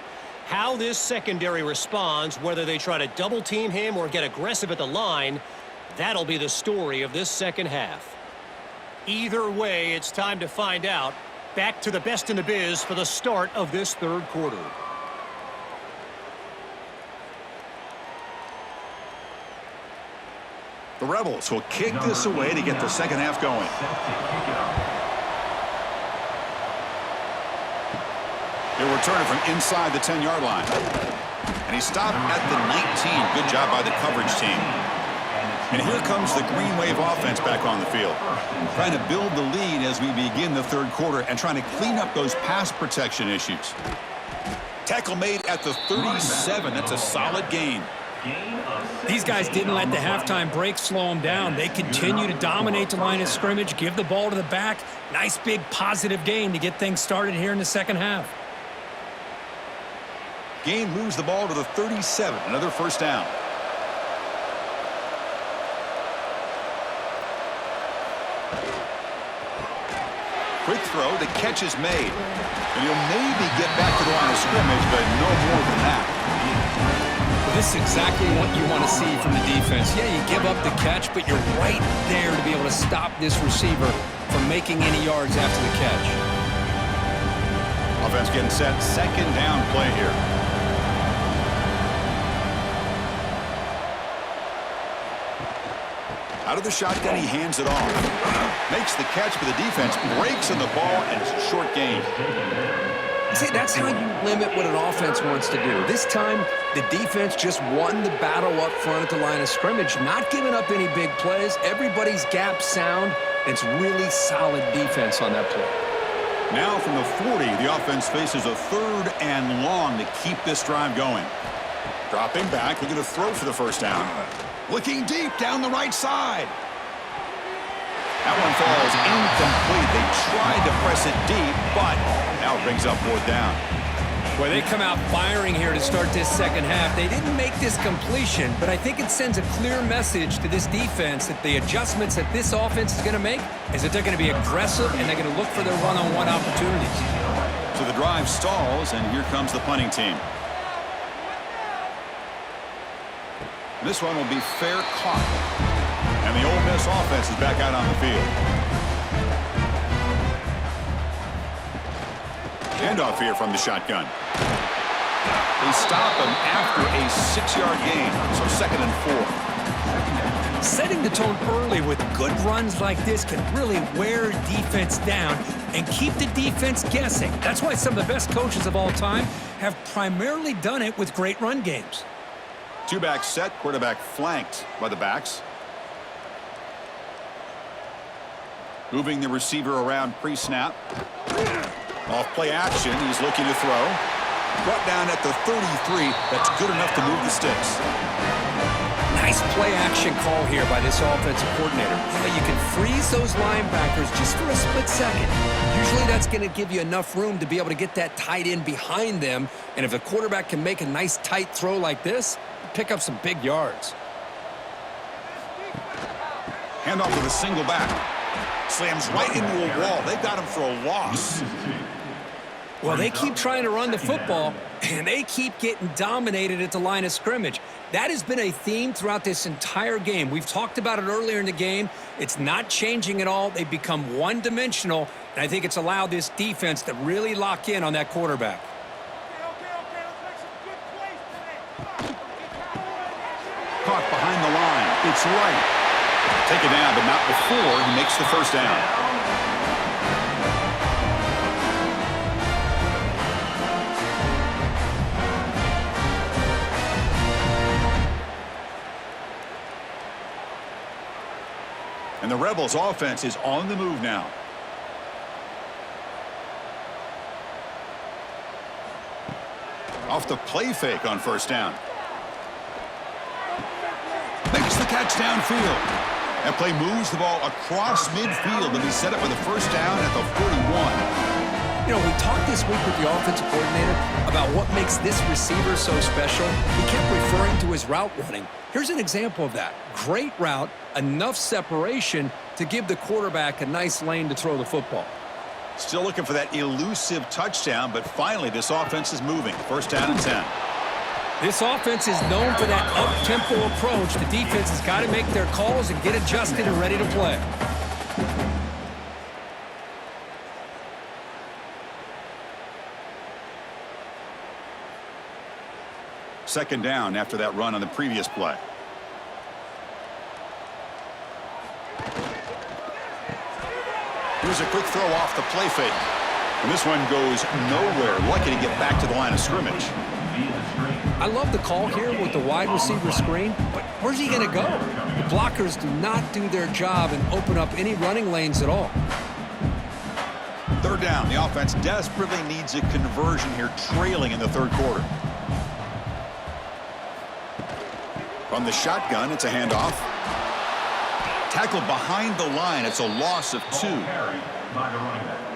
How this secondary responds, whether they try to double-team him or get aggressive at the line, that'll be the story of this second half. Either way, it's time to find out. Back to the best in the biz for the start of this third quarter. The Rebels will kick this away to get the second half going. He'll return it from inside the 10-yard line. And he stopped at the 19. Good job by the coverage team. And here comes the Green Wave offense back on the field. Trying to build the lead as we begin the third quarter and trying to clean up those pass protection issues. Tackle made at the 37. That's a solid gain. These guys didn't let the halftime break slow them down. They continue to dominate the line of scrimmage, give the ball to the back. Nice big positive gain to get things started here in the second half. Gain moves the ball to the 37. Another first down. Quick throw. The catch is made. And he'll maybe get back to the line of scrimmage, but no more than that. This is exactly what you want to see from the defense. Yeah, you give up the catch, but you're right there to be able to stop this receiver from making any yards after the catch. Offense getting set. Second down play here. Out of the shotgun, he hands it off. Makes the catch, but the defense breaks in the ball, and it's a short gain. See, that's how you limit what an offense wants to do. This time, the defense just won the battle up front at the line of scrimmage, not giving up any big plays. Everybody's gap sound. It's really solid defense on that play. Now from the 40, the offense faces a third and long to keep this drive going. Dropping back, looking to throw for the first down. Looking deep down the right side. That one falls incomplete. They tried to press it deep, but now it brings up fourth down. Well, they come out firing here to start this second half. They didn't make this completion, but I think it sends a clear message to this defense that the adjustments that this offense is going to make is that they're going to be aggressive and they're going to look for their one-on-one opportunities. So the drive stalls, and here comes the punting team. This one will be fair caught. And the Ole Miss offense is back out on the field. Handoff here from the shotgun. They stop him after a 6-yard gain, so second and 4. Setting the tone early with good runs like this can really wear defense down and keep the defense guessing. That's why some of the best coaches of all time have primarily done it with great run games. Two-back set, quarterback flanked by the backs. Moving the receiver around pre-snap. Off play action, he's looking to throw. Brought down at the 33. That's good enough to move the sticks. Nice play action call here by this offensive coordinator. You can freeze those linebackers just for a split second. Usually that's going to give you enough room to be able to get that tight end behind them. And if the quarterback can make a nice tight throw like this, pick up some big yards. Handoff with a single back. Slams right into a wall. They got him for a loss. Well, they keep trying to run the football, and they keep getting dominated at the line of scrimmage. That has been a theme throughout this entire game. We've talked about it earlier in the game. It's not changing at all. They've become one-dimensional, and I think it's allowed this defense to really lock in on that quarterback. Caught behind the line. It's right. Take it down, but not before he makes the first down. And the Rebels offense is on the move now. Off the play fake on first down. Makes the catch downfield. That play moves the ball across midfield, and he set up with a first down at the 41. You know, we talked this week with the offensive coordinator about what makes this receiver so special. He kept referring to his route running. Here's an example of that. Great route, enough separation to give the quarterback a nice lane to throw the football. Still looking for that elusive touchdown, but finally this offense is moving. First down and 10. This offense is known for that up-tempo approach. The defense has got to make their calls and get adjusted and ready to play. Second down after that run on the previous play. Here's a quick throw off the play fake. And this one goes nowhere. Lucky to get back to the line of scrimmage. I love the call here with the wide receiver screen, but where's he going to go? The blockers do not do their job and open up any running lanes at all. Third down. The offense desperately needs a conversion here, trailing in the third quarter. From the shotgun, it's a handoff. Tackled behind the line. It's a loss of 2.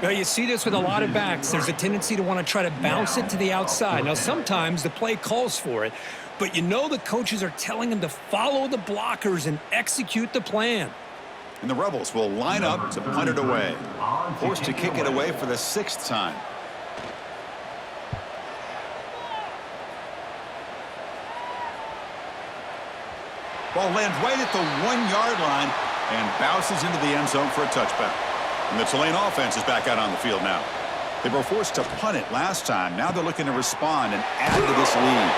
Well, you see this with a lot of backs. There's a tendency to want to try to bounce it to the outside. Now, sometimes the play calls for it, but you know the coaches are telling them to follow the blockers and execute the plan. And the Rebels will line up to punt it away. Forced to kick it away for the 6th time. Ball lands right at the 1-yard line and bounces into the end zone for a touchback. And the Tulane offense is back out on the field now. They were forced to punt it last time. Now they're looking to respond and add to this lead.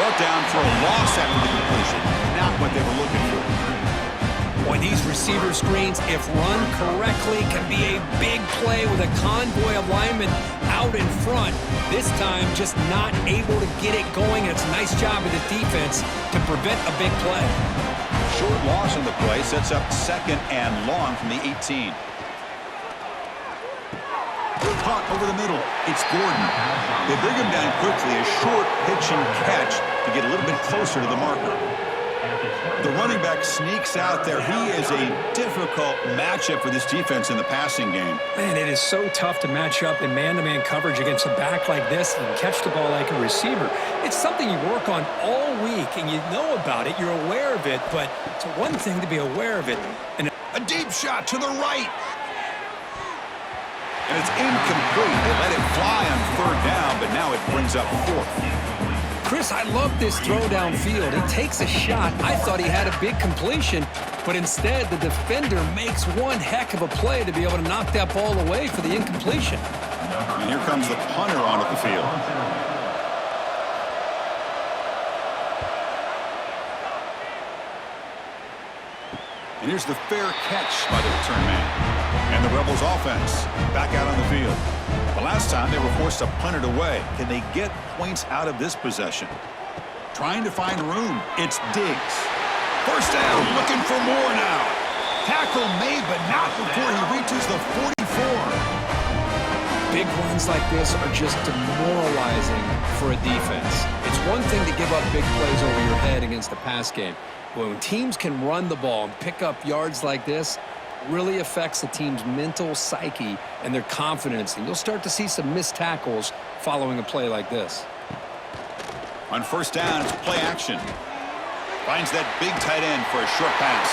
Brought down for a loss after the completion. Not what they were looking for. Boy, these receiver screens, if run correctly, can be a big play with a convoy of linemen out in front. This time, just not able to get it going. It's a nice job of the defense to prevent a big play. Short loss on the play sets up 2nd and long from the 18. Caught over the middle. It's Gordon. They bring him down quickly. A short pitch and catch to get a little bit closer to the marker. The running back sneaks out there. He is a difficult matchup for this defense in the passing game. Man, it is so tough to match up in man-to-man coverage against a back like this and catch the ball like a receiver. It's something you work on all week, and you know about it. You're aware of it, but it's one thing to be aware of it. And a deep shot to the right. And it's incomplete. They let it fly on 3rd down, but now it brings up 4th. Chris, I love this throw downfield. He takes a shot. I thought he had a big completion, but instead the defender makes one heck of a play to be able to knock that ball away for the incompletion. And here comes the punter onto the field. And here's the fair catch by the return man. And the Rebels offense back out on the field. The last time they were forced to punt it away. Can they get points out of this possession? Trying to find room. It's Diggs. First down, looking for more now. Tackle made, but not before he reaches the 44. Big runs like this are just demoralizing for a defense. It's one thing to give up big plays over your head against the pass game. But when teams can run the ball and pick up yards like this, really affects the team's mental psyche and their confidence. And you'll start to see some missed tackles following a play like this. On first down, it's play action. Finds that big tight end for a short pass.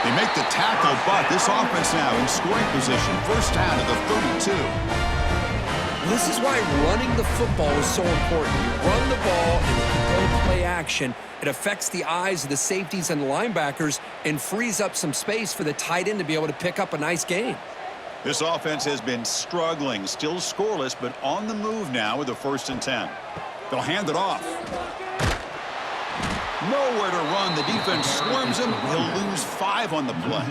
They make the tackle, but this offense now in scoring position. First down at the 32. This is why running the football is so important. You run the ball and you go play action. It affects the eyes of the safeties and the linebackers and frees up some space for the tight end to be able to pick up a nice gain. This offense has been struggling, still scoreless, but on the move now with a 1st and 10. They'll hand it off. Nowhere to run. The defense swarms him. He'll lose 5 on the play.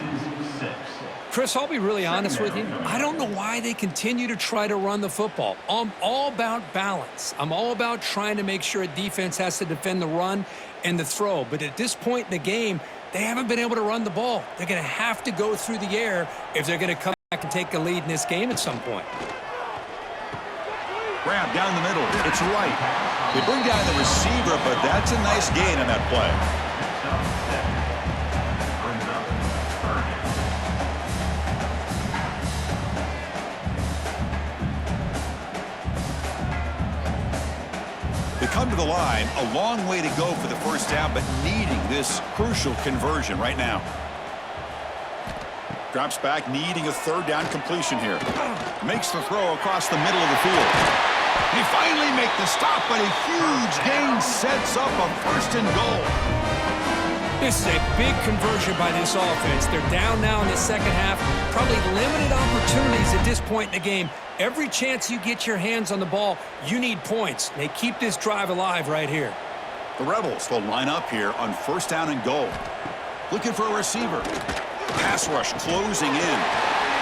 Chris, I'll be really honest with you. I don't know why they continue to try to run the football. I'm all about balance. I'm all about trying to make sure a defense has to defend the run and the throw. But at this point in the game, they haven't been able to run the ball. They're going to have to go through the air if they're going to come back and take a lead in this game at some point. Grab down the middle. It's right. They bring down the receiver, but that's a nice gain on that play. come to the line, a long way to go for the first down, but needing this crucial conversion right now. Drops back, needing a third down completion here. Makes the throw across the middle of the field. He finally makes the stop, but a huge gain sets up a first and goal. This is a big conversion by this offense. They're down now in the second half. Probably limited opportunities at this point in the game. Every chance you get your hands on the ball, you need points. They keep this drive alive right here. The Rebels will line up here on first down and goal. Looking for a receiver. Pass rush closing in.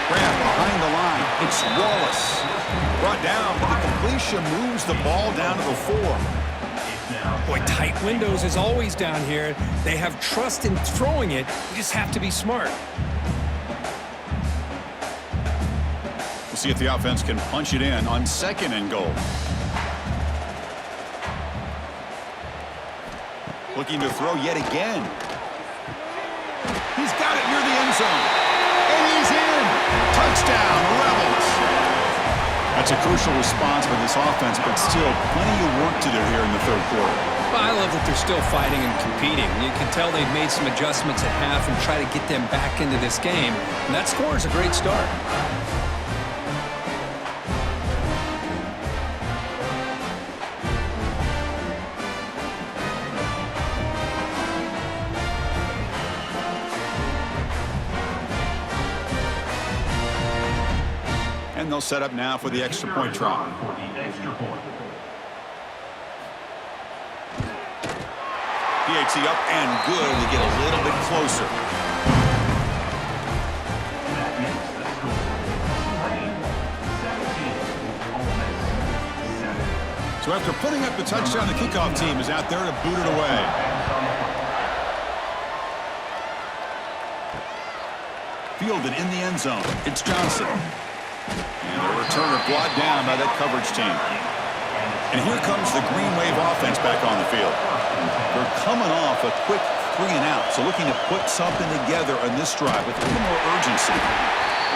Grab behind the line. It's Wallace. Brought down, but the completion moves the ball down to the 4. Boy, tight windows is always down here. They have trust in throwing it. You just have to be smart. We'll see if the offense can punch it in on second and goal. Looking to throw yet again. He's got it near the end zone. And he's in. Touchdown, Rebels. That's a crucial response for this offense, but still plenty of work to do here in the third quarter. Well, I love that they're still fighting and competing. You can tell they've made some adjustments at half and try to get them back into this game. And that score is a great start. And they'll set up now for the extra point try. PAT up and good to get a little bit closer. So after putting up the touchdown, the kickoff team is out there to boot it away. Fielded in the end zone. It's Johnson. And a returner brought down by that coverage team. And here comes the Green Wave offense back on the field. They're coming off a quick 3 and out, so looking to put something together on this drive with a little more urgency.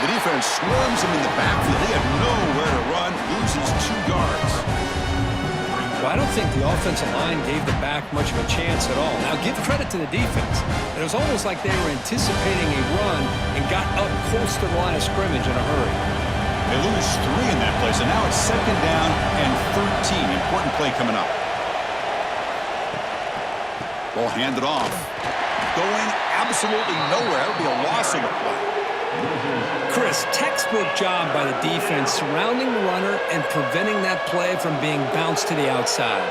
The defense swarms him in the backfield. They have nowhere to run, loses 2 yards. Well, I don't think the offensive line gave the back much of a chance at all. Now, give credit to the defense. It was almost like they were anticipating a run and got up close to the line of scrimmage in a hurry. They lose 3 in that play, so now it's second down and 13. Important play coming up. Ball handed off. Going absolutely nowhere. That would be a loss of the play. Chris, textbook job by the defense surrounding the runner and preventing that play from being bounced to the outside.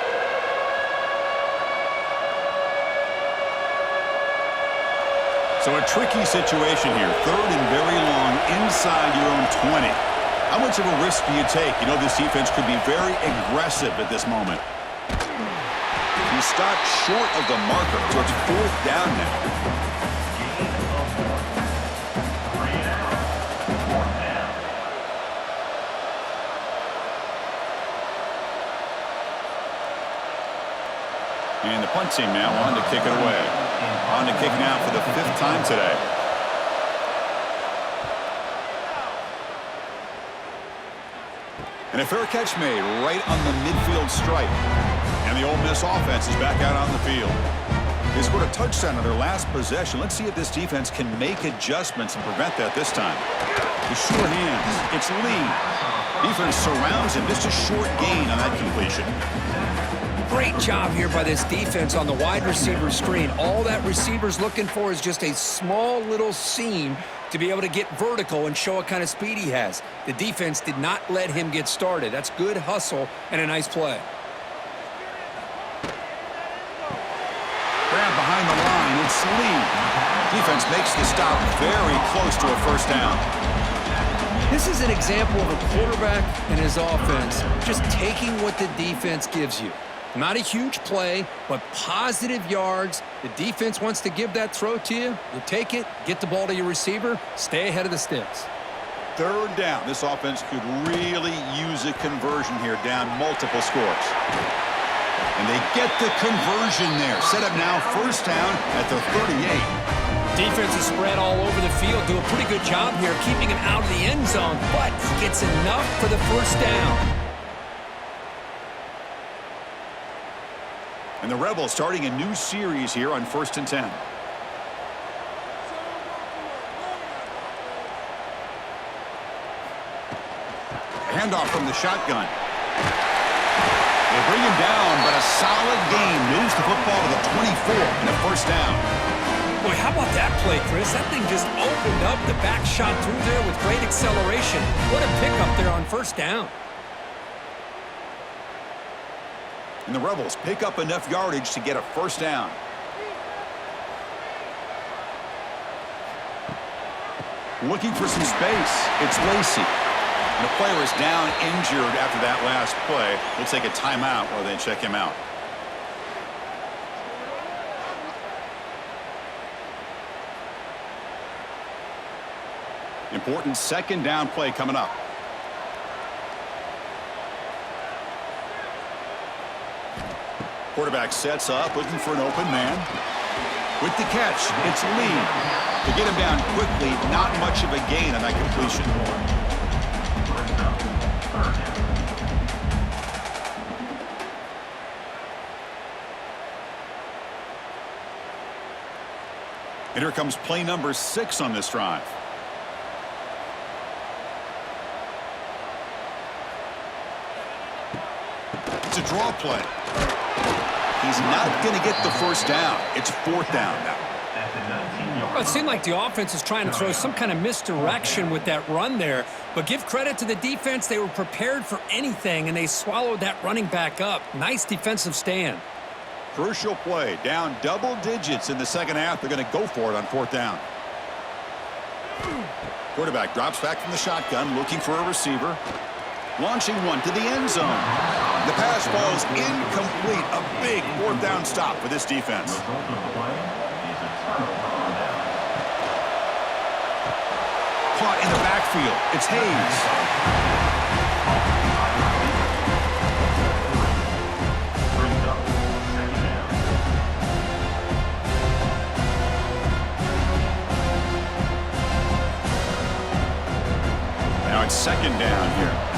So a tricky situation here. Third and very long inside your own 20. How much of a risk do you take? You know this defense could be very aggressive at this moment. He stopped short of the marker, so it's fourth down now. And the punt team now on to kick it away. On to kick now for the 5th time today. And a fair catch made right on the midfield stripe. And the Ole Miss offense is back out on the field. They scored a touchdown on their last possession. Let's see if this defense can make adjustments and prevent that this time. The short hands. It's Lee. Defense surrounds him. Just a short gain on that completion. Great job here by this defense on the wide receiver screen. All that receiver's looking for is just a small little seam to be able to get vertical and show what kind of speed he has. The defense did not let him get started. That's good hustle and a nice play. Grab behind the line. It's Lee. Defense makes the stop very close to a first down. This is an example of a quarterback and his offense just taking what the defense gives you. Not a huge play, but positive yards. The defense wants to give that throw to you. You take it, get the ball to your receiver, stay ahead of the sticks. Third down. This offense could really use a conversion here, down multiple scores. And they get the conversion there. Set up now first down at the 38. Defense is spread all over the field. Do a pretty good job here keeping him out of the end zone, but he gets enough for the first down. And the Rebels starting a new series here on 1st and 10. Handoff from the shotgun. They bring him down, but a solid gain moves the football to the 24 and a first down. Boy, how about that play, Chris? That thing just opened up. The back shot through there with great acceleration. What a pickup there on first down. And the Rebels pick up enough yardage to get a first down. Looking for some space. It's Lacey. And the player is down injured after that last play. We'll take a timeout while they check him out. Important second down play coming up. Quarterback sets up, looking for an open man. With the catch, it's Lee. To get him down quickly, not much of a gain on that completion. And here comes play number 6 on this drive. It's a draw play. He's not going to get the first down. It's 4th down now. Well, it seemed like the offense is trying to throw some kind of misdirection with that run there. But give credit to the defense. They were prepared for anything, and they swallowed that running back up. Nice defensive stand. Crucial play. Down double digits in the second half. They're going to go for it on 4th down. Quarterback drops back from the shotgun, looking for a receiver. Launching one to the end zone. The pass falls incomplete. A big 4th down stop for this defense. Caught in the backfield. It's Hayes. Now it's second down here.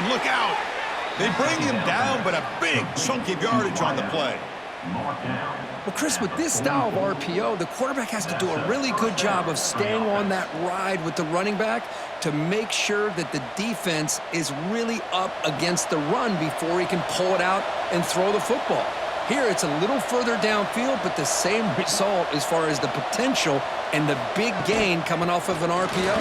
Look out. They bring him down, but a big chunk of yardage on the play. Well, Chris, with this style of RPO, the quarterback has to do a really good job of staying on that ride with the running back to make sure that the defense is really up against the run before he can pull it out and throw the football. Here, it's a little further downfield, but the same result as far as the potential and the big gain coming off of an RPO.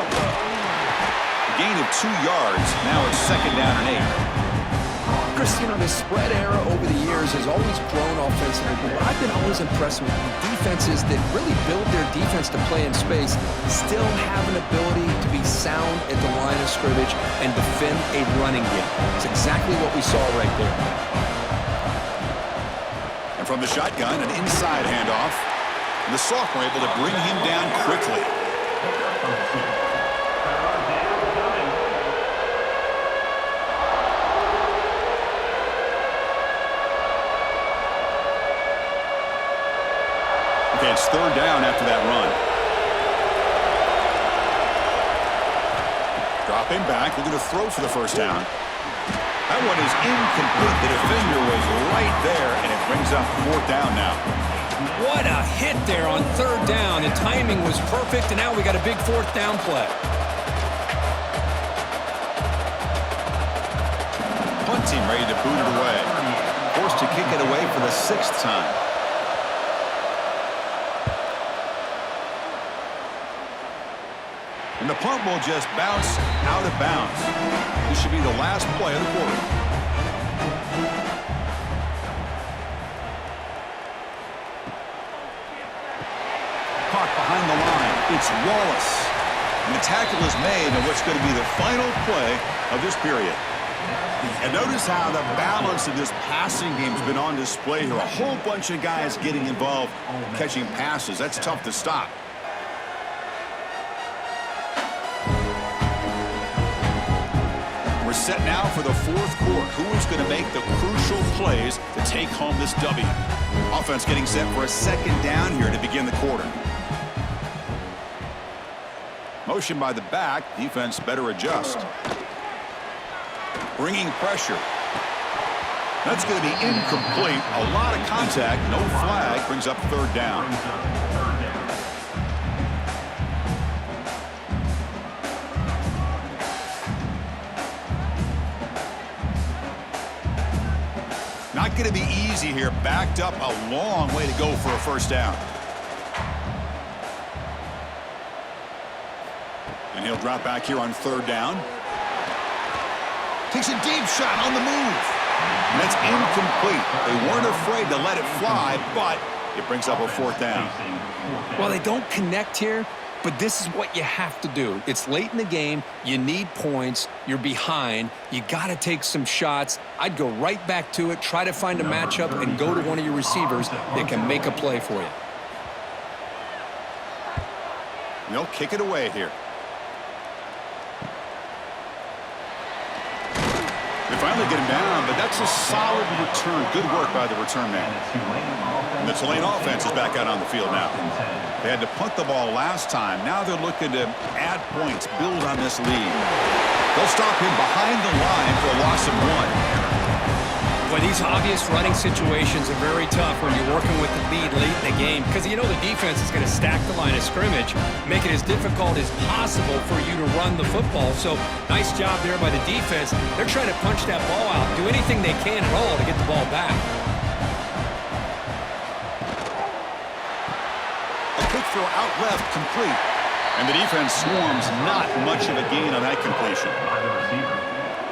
Gain of 2 yards. Now it's second down and 8. Chris, you know, the spread era over the years has always grown offensively, but what I've been always impressed with defenses that really build their defense to play in space still have an ability to be sound at the line of scrimmage and defend a running game. It's exactly what we saw right there. And from the shotgun, an inside handoff. And the sophomore able to bring him down quickly. It's 3rd down after that run. Dropping back, looking to throw for the first down. That one is incomplete. The defender was right there, and it brings up 4th down now. What a hit there on 3rd down. The timing was perfect, and now we got a big 4th down play. Punt team ready to boot it away. Forced to kick it away for the 6th time. And the punt will just bounce out of bounds. This should be the last play of the quarter. Caught behind the line. It's Wallace. And the tackle is made on what's going to be the final play of this period. And notice how the balance of this passing game has been on display here. A whole bunch of guys getting involved catching passes. That's tough to stop. Set now for the 4th quarter. Who is going to make the crucial plays to take home this W? Offense getting set for a second down here to begin the quarter. Motion by the back. Defense better adjust. Bringing pressure. That's going to be incomplete. A lot of contact. No flag. Brings up third down. Not going to be easy here. Backed up a long way to go for a first down. And he'll drop back here on third down. Takes a deep shot on the move. And that's incomplete. They weren't afraid to let it fly, but it brings up a fourth down. Well, they don't connect here, but this is what you have to do. It's late in the game. You need points. You're behind. You got to take some shots. I'd go right back to it, try to find a matchup, and go to one of your receivers that can make a play for you. They'll kick it away here. They finally get him down, but that's a solid return. Good work by the return man. And the Tulane offense is back out on the field now. They had to punt the ball last time. Now they're looking to add points, build on this lead. They'll stop him behind the line for a loss of 1. Boy, these obvious running situations are very tough when you're working with the lead late in the game because you know the defense is going to stack the line of scrimmage, make it as difficult as possible for you to run the football. So nice job there by the defense. They're trying to punch that ball out, do anything they can at all to get the ball back. A quick throw out left, complete. And the defense swarms, not much of a gain on that completion.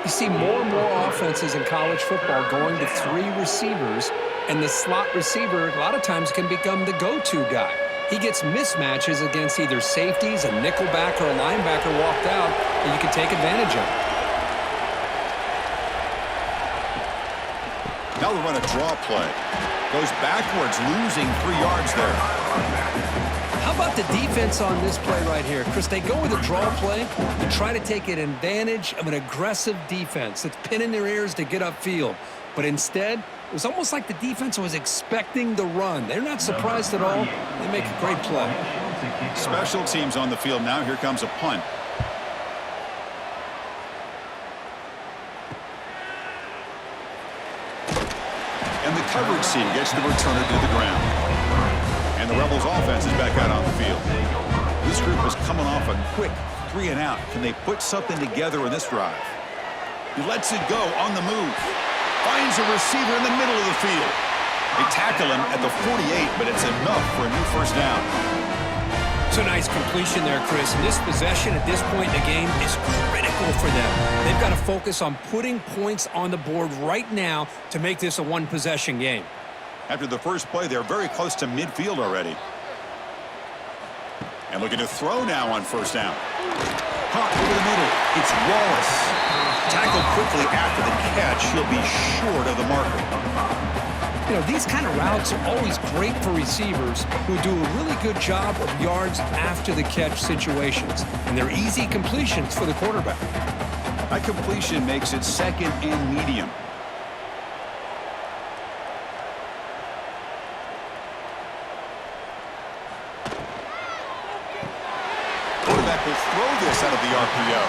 You see more and more offenses in college football going to 3 receivers, and the slot receiver a lot of times can become the go-to guy. He gets mismatches against either safeties, a nickelback, or a linebacker walked out, and you can take advantage of it. Now they run a draw play. Goes backwards, losing 3 yards there. How about the defense on this play right here? Chris, they go with a draw play to try to take an advantage of an aggressive defense that's pinning their ears to get upfield. But instead, it was almost like the defense was expecting the run. They're not surprised at all. They make a great play. Special teams on the field now. Here comes a punt. And the coverage team gets the returner to the ground. And the Rebels offense is back out on the field. This group is coming off a quick 3-and-out. Can they put something together in this drive? He lets it go on the move. Finds a receiver in the middle of the field. They tackle him at the 48, but it's enough for a new first down. It's a nice completion there, Chris. And this possession at this point in the game is critical for them. They've got to focus on putting points on the board right now to make this a one-possession game. After the first play, they're very close to midfield already. And looking to throw now on first down. Caught over the middle. It's Wallace. Tackled quickly after the catch. He'll be short of the marker. You know, these kind of routes are always great for receivers who do a really good job of yards after the catch situations. And they're easy completions for the quarterback. That completion makes it second and medium. Quarterback will throw this out of the RPO.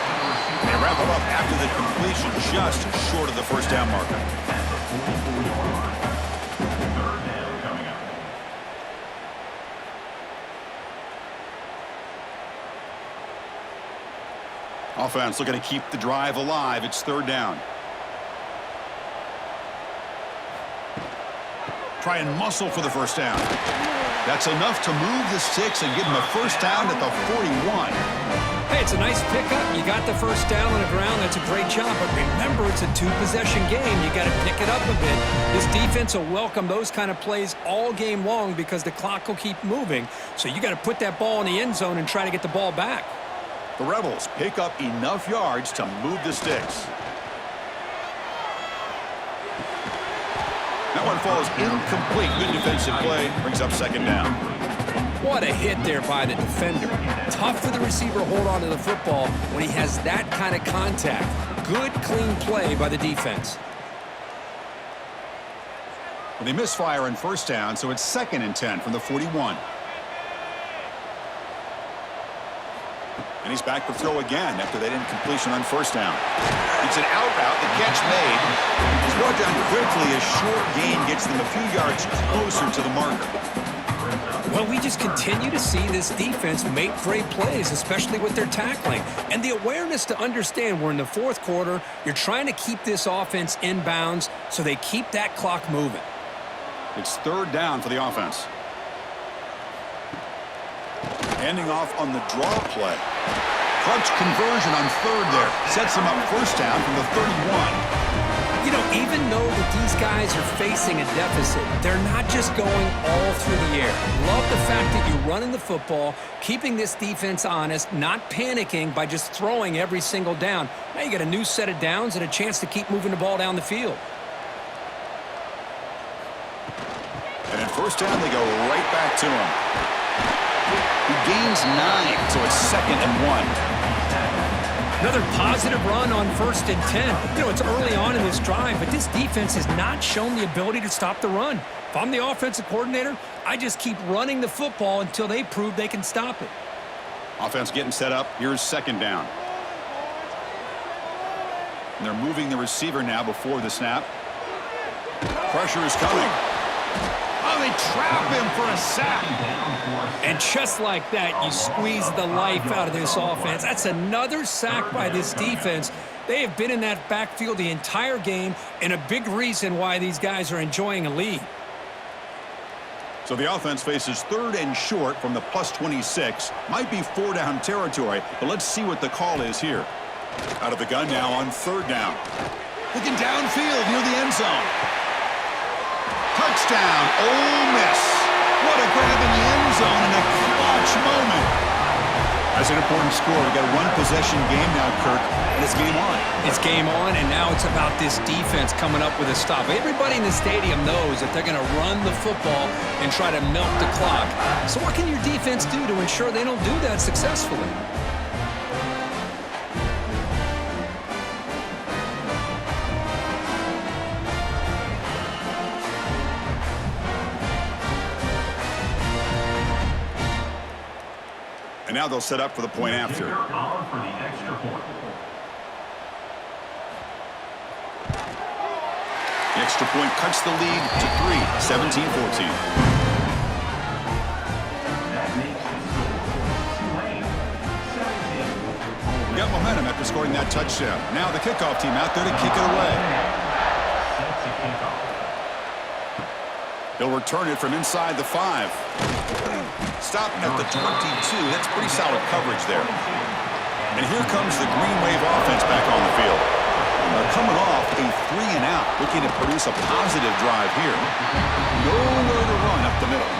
And they wrap it up after the completion, just short of the first down marker. Offense looking to keep the drive alive. It's third down. Try and muscle for the first down. That's enough to move the sticks and give them a first down at the 41. Hey, it's a nice pickup. You got the first down on the ground. That's a great job. But remember, it's a 2-possession game. You got to pick it up a bit. This defense will welcome those kind of plays all game long because the clock will keep moving. So you got to put that ball in the end zone and try to get the ball back. The Rebels pick up enough yards to move the sticks. That one falls incomplete. Good defensive play. Brings up second down. What a hit there by the defender. Tough for the receiver to hold on to the football when he has that kind of contact. Good, clean play by the defense. Well, they misfire on first down, so it's second and 10 from the 41. And he's back to throw again after that incompletion on first down. It's an out route. The catch made. He's brought down quickly. A short gain gets them a few yards closer to the marker. Well, we just continue to see this defense make great plays, especially with their tackling. And the awareness to understand we're in the fourth quarter, you're trying to keep this offense in bounds so they keep that clock moving. It's third down for the offense. Handing off on the draw play. Clutch conversion on third there. Sets him up first down from the 31. You know, even though that these guys are facing a deficit, they're not just going all through the air. Love the fact that you're running the football, keeping this defense honest, not panicking by just throwing every single down. Now you got a new set of downs and a chance to keep moving the ball down the field. And at first down, they go right back to him. He gains 9, so it's 2nd and 1. Another positive run on 1st and 10. You know, it's early on in this drive, but this defense has not shown the ability to stop the run. If I'm the offensive coordinator, I just keep running the football until they prove they can stop it. Offense getting set up. Here's 2nd down. And they're moving the receiver now before the snap. Pressure is coming. Oh, they trap him for a sack. And just like that, you squeeze the life out of this offense. That's another sack by this defense. They have been in that backfield the entire game, and a big reason why these guys are enjoying a lead. So the offense faces 3rd and short from the +26. Might be 4-down territory, but let's see what the call is here. Out of the gun now on 3rd down. Looking downfield near the end zone. Touchdown, Ole Miss. What a grab in the end zone in a clutch moment. That's an important score. We've got a one-possession game now, Kirk, and it's game on. It's game on, and now it's about this defense coming up with a stop. Everybody in the stadium knows that they're going to run the football and try to milk the clock. So what can your defense do to ensure they don't do that successfully? And now they'll set up for the point after. For the extra point. The extra point cuts the lead to 3, 17-14. That makes the score Tulane 17. Got momentum after scoring that touchdown. Now the kickoff team out there to kick it away. Set to kick off. They'll return it from inside the 5. Stopping at the 22. That's pretty solid coverage there. And here comes the Green Wave offense back on the field. Coming off a 3-and-out, looking to produce a positive drive here. Nowhere to run up the middle.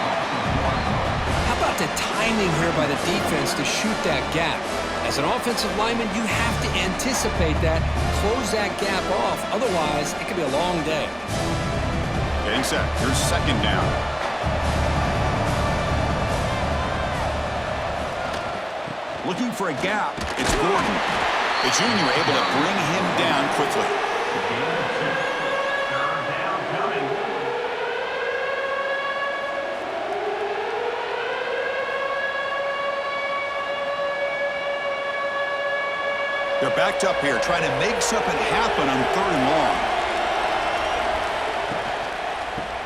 How about the timing here by the defense to shoot that gap? As an offensive lineman, you have to anticipate that, close that gap off. Otherwise, it could be a long day. Getting set. Here's 2nd down. Looking for a gap. It's Gordon. The junior able to bring him down quickly. Third down coming. They're backed up here, trying to make something happen on 3rd and long.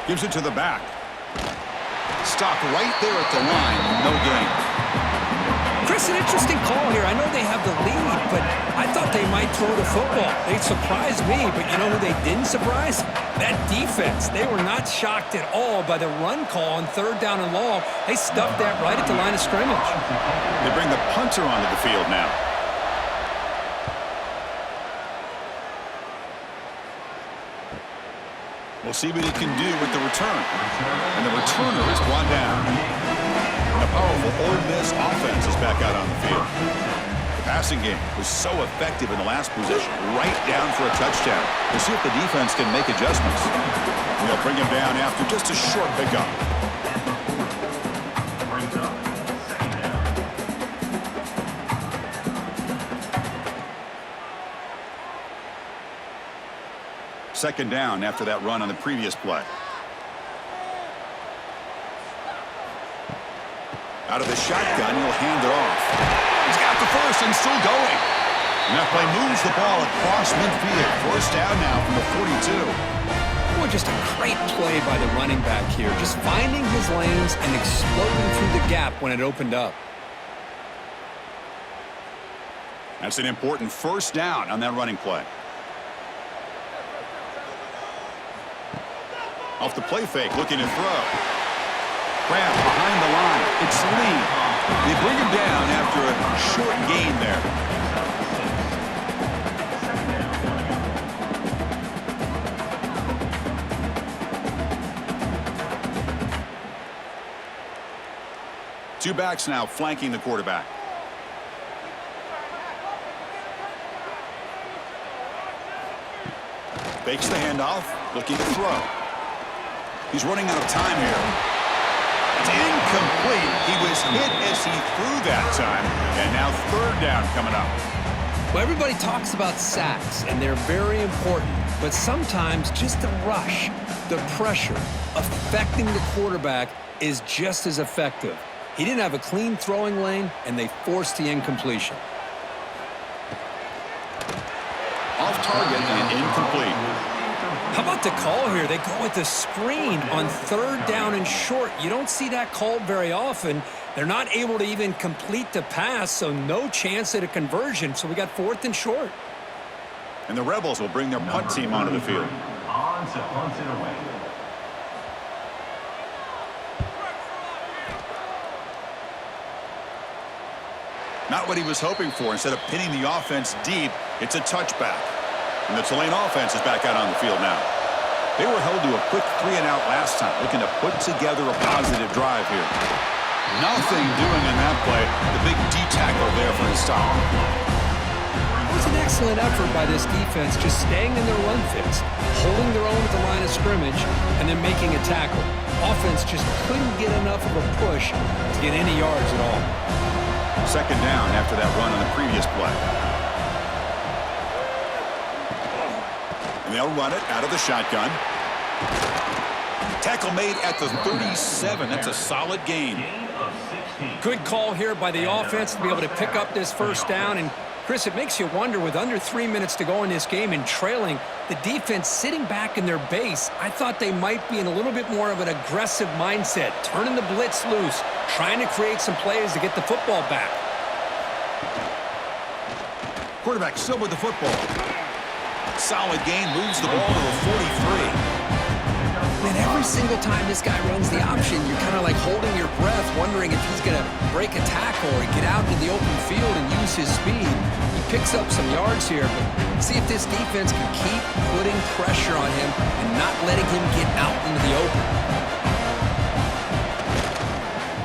Gives it to the back. Stopped right there at the line. No gain. Chris, an interesting call here. I know they have the lead, but I thought they might throw the football. They surprised me, but you know who they didn't surprise? That defense. They were not shocked at all by the run call on 3rd down and long. They stuffed that right at the line of scrimmage. They bring the punter onto the field now. We'll see what he can do with the return. And the returner is brought down. A powerful Ole Miss offense is back out on the field. The passing game was so effective in the last possession, right down for a touchdown. We'll see if the defense can make adjustments. They'll bring him down after just a short pickup. Brings up 2nd down. Second down after that run on the previous play. Out of the shotgun, he'll hand it off. He's got at the first and still going. And that play moves the ball across midfield. First down now from the 42. Boy, just a great play by the running back here. Just finding his lanes and exploding through the gap when it opened up. That's an important first down on that running play. Off the play fake, looking to throw. Grab behind the line. It's Lee. They bring him down after a short gain there. Two backs now flanking the quarterback. Fakes the handoff, looking to throw. He's running out of time here. It's incomplete. He was hit as he threw that time. And now third down coming up. Well, everybody talks about sacks, and they're very important. But sometimes just the rush, the pressure, affecting the quarterback is just as effective. He didn't have a clean throwing lane, and they forced the incompletion. Off target and incomplete. How about the call here? They go with the screen on third down and short. You don't see that called very often. They're not able to even complete the pass, so no chance at a conversion. So we got fourth and short. And the Rebels will bring their punt team onto the field. On to punt it away. Not what he was hoping for. Instead of pinning the offense deep, it's a touchback. And the Tulane offense is back out on the field now. They were held to a quick 3-and-out last time, looking to put together a positive drive here. Nothing doing in that play. The big D tackle there for his stop. It was an excellent effort by this defense, just staying in their run fits, holding their own at the line of scrimmage, and then making a tackle. Offense just couldn't get enough of a push to get any yards at all. Second down after that run on the previous play. And they'll run it out of the shotgun. Tackle made at the 37. That's a solid gain. Good call here by the offense to be able to pick up this first down. And, Chris, it makes you wonder, with under 3 minutes to go in this game and trailing, the defense sitting back in their base, I thought they might be in a little bit more of an aggressive mindset, turning the blitz loose, trying to create some plays to get the football back. Quarterback still with the football. Solid gain, moves the ball to the 43. Man, every single time this guy runs the option, you're kind of like holding your breath, wondering if he's going to break a tackle or get out into the open field and use his speed. He picks up some yards here, but see if this defense can keep putting pressure on him and not letting him get out into the open.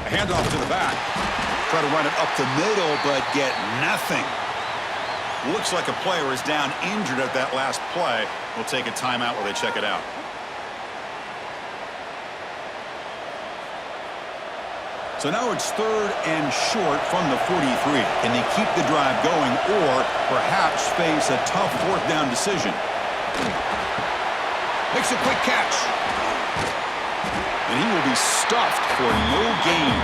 A handoff to the back. Try to run it up the middle, but get nothing. Looks like a player is down injured at that last play. We'll take a timeout while they check it out. So now it's third and short from the 43. Can they keep the drive going or perhaps face a tough fourth down decision? Makes a quick catch. And he will be stuffed for no gain.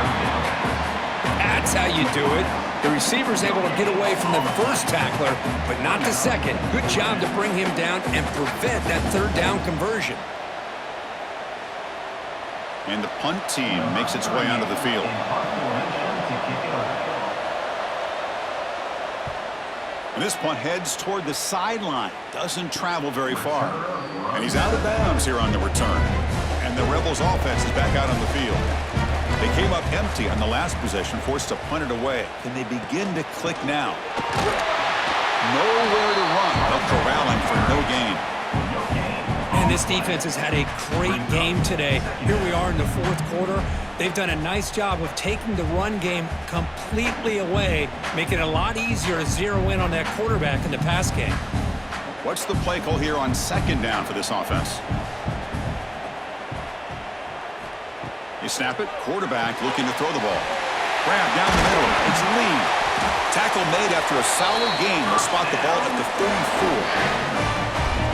That's how you do it. The receiver's able to get away from the first tackler, but not the second. Good job to bring him down and prevent that third down conversion. And the punt team makes its way onto the field. And this punt heads toward the sideline. Doesn't travel very far. And he's out of bounds here on the return. And the Rebels offense is back out on the field. They came up empty on the last possession, forced to punt it away. Can they begin to click now? Nowhere to run. They'll corral him for no gain. And this defense has had a great game today. Here we are in the fourth quarter. They've done a nice job of taking the run game completely away, making it a lot easier to zero in on that quarterback in the pass game. What's the play call here on second down for this offense? They snap it. Quarterback looking to throw the ball. Grab down the middle. It's Lee. Tackle made after a solid gain. They'll spot the ball at the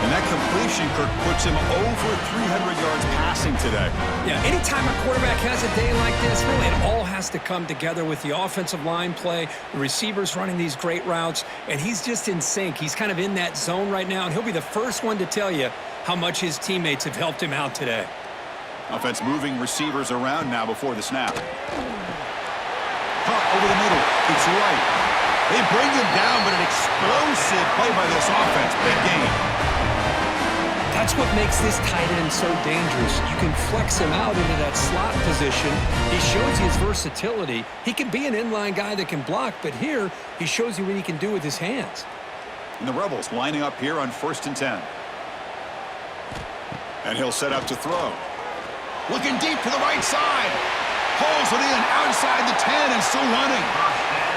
34. And that completion, Kirk, puts him over 300 yards passing today. Yeah, anytime a quarterback has a day like this, really it all has to come together with the offensive line play, the receivers running these great routes, and he's just in sync. He's kind of in that zone right now, and he'll be the first one to tell you how much his teammates have helped him out today. Offense moving receivers around now before the snap. Caught over the middle. It's right. They bring him down, but an explosive play by this offense. Big game. That's what makes this tight end so dangerous. You can flex him out into that slot position. He shows you his versatility. He can be an inline guy that can block, but here he shows you what he can do with his hands. And the Rebels lining up here on 1st and 10. And he'll set up to throw. Looking deep to the right side. Pulls it in outside the 10 and still running.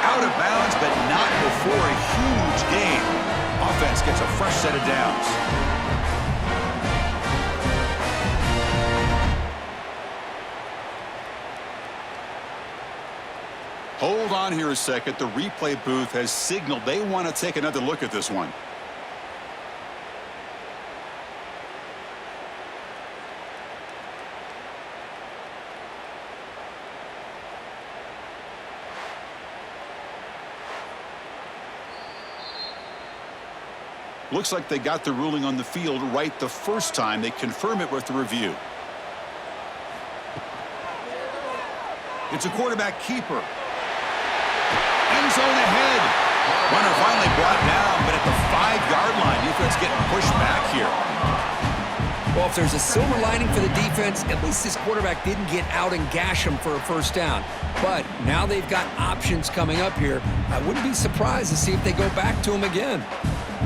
Out of bounds, but not before a huge gain. Offense gets a fresh set of downs. Hold on here a second. The replay booth has signaled they want to take another look at this one. Looks like they got the ruling on the field right the first time. They confirm it with the review. It's a quarterback keeper. End zone ahead. Runner finally brought down, but at the 5-yard line, defense getting pushed back here. Well, if there's a silver lining for the defense, at least this quarterback didn't get out and gash him for a first down. But now they've got options coming up here. I wouldn't be surprised to see if they go back to him again.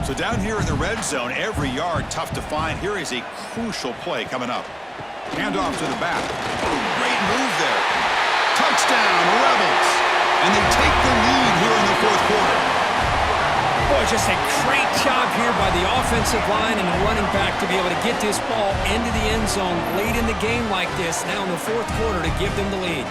So down here in the red zone, every yard tough to find. Here is a crucial play coming up. Handoff to the back. Great move there. Touchdown, Rebels. And they take the lead here in the 4th quarter. Boy, just a great job here by the offensive line and the running back to be able to get this ball into the end zone late in the game like this, now in the 4th quarter, to give them the lead.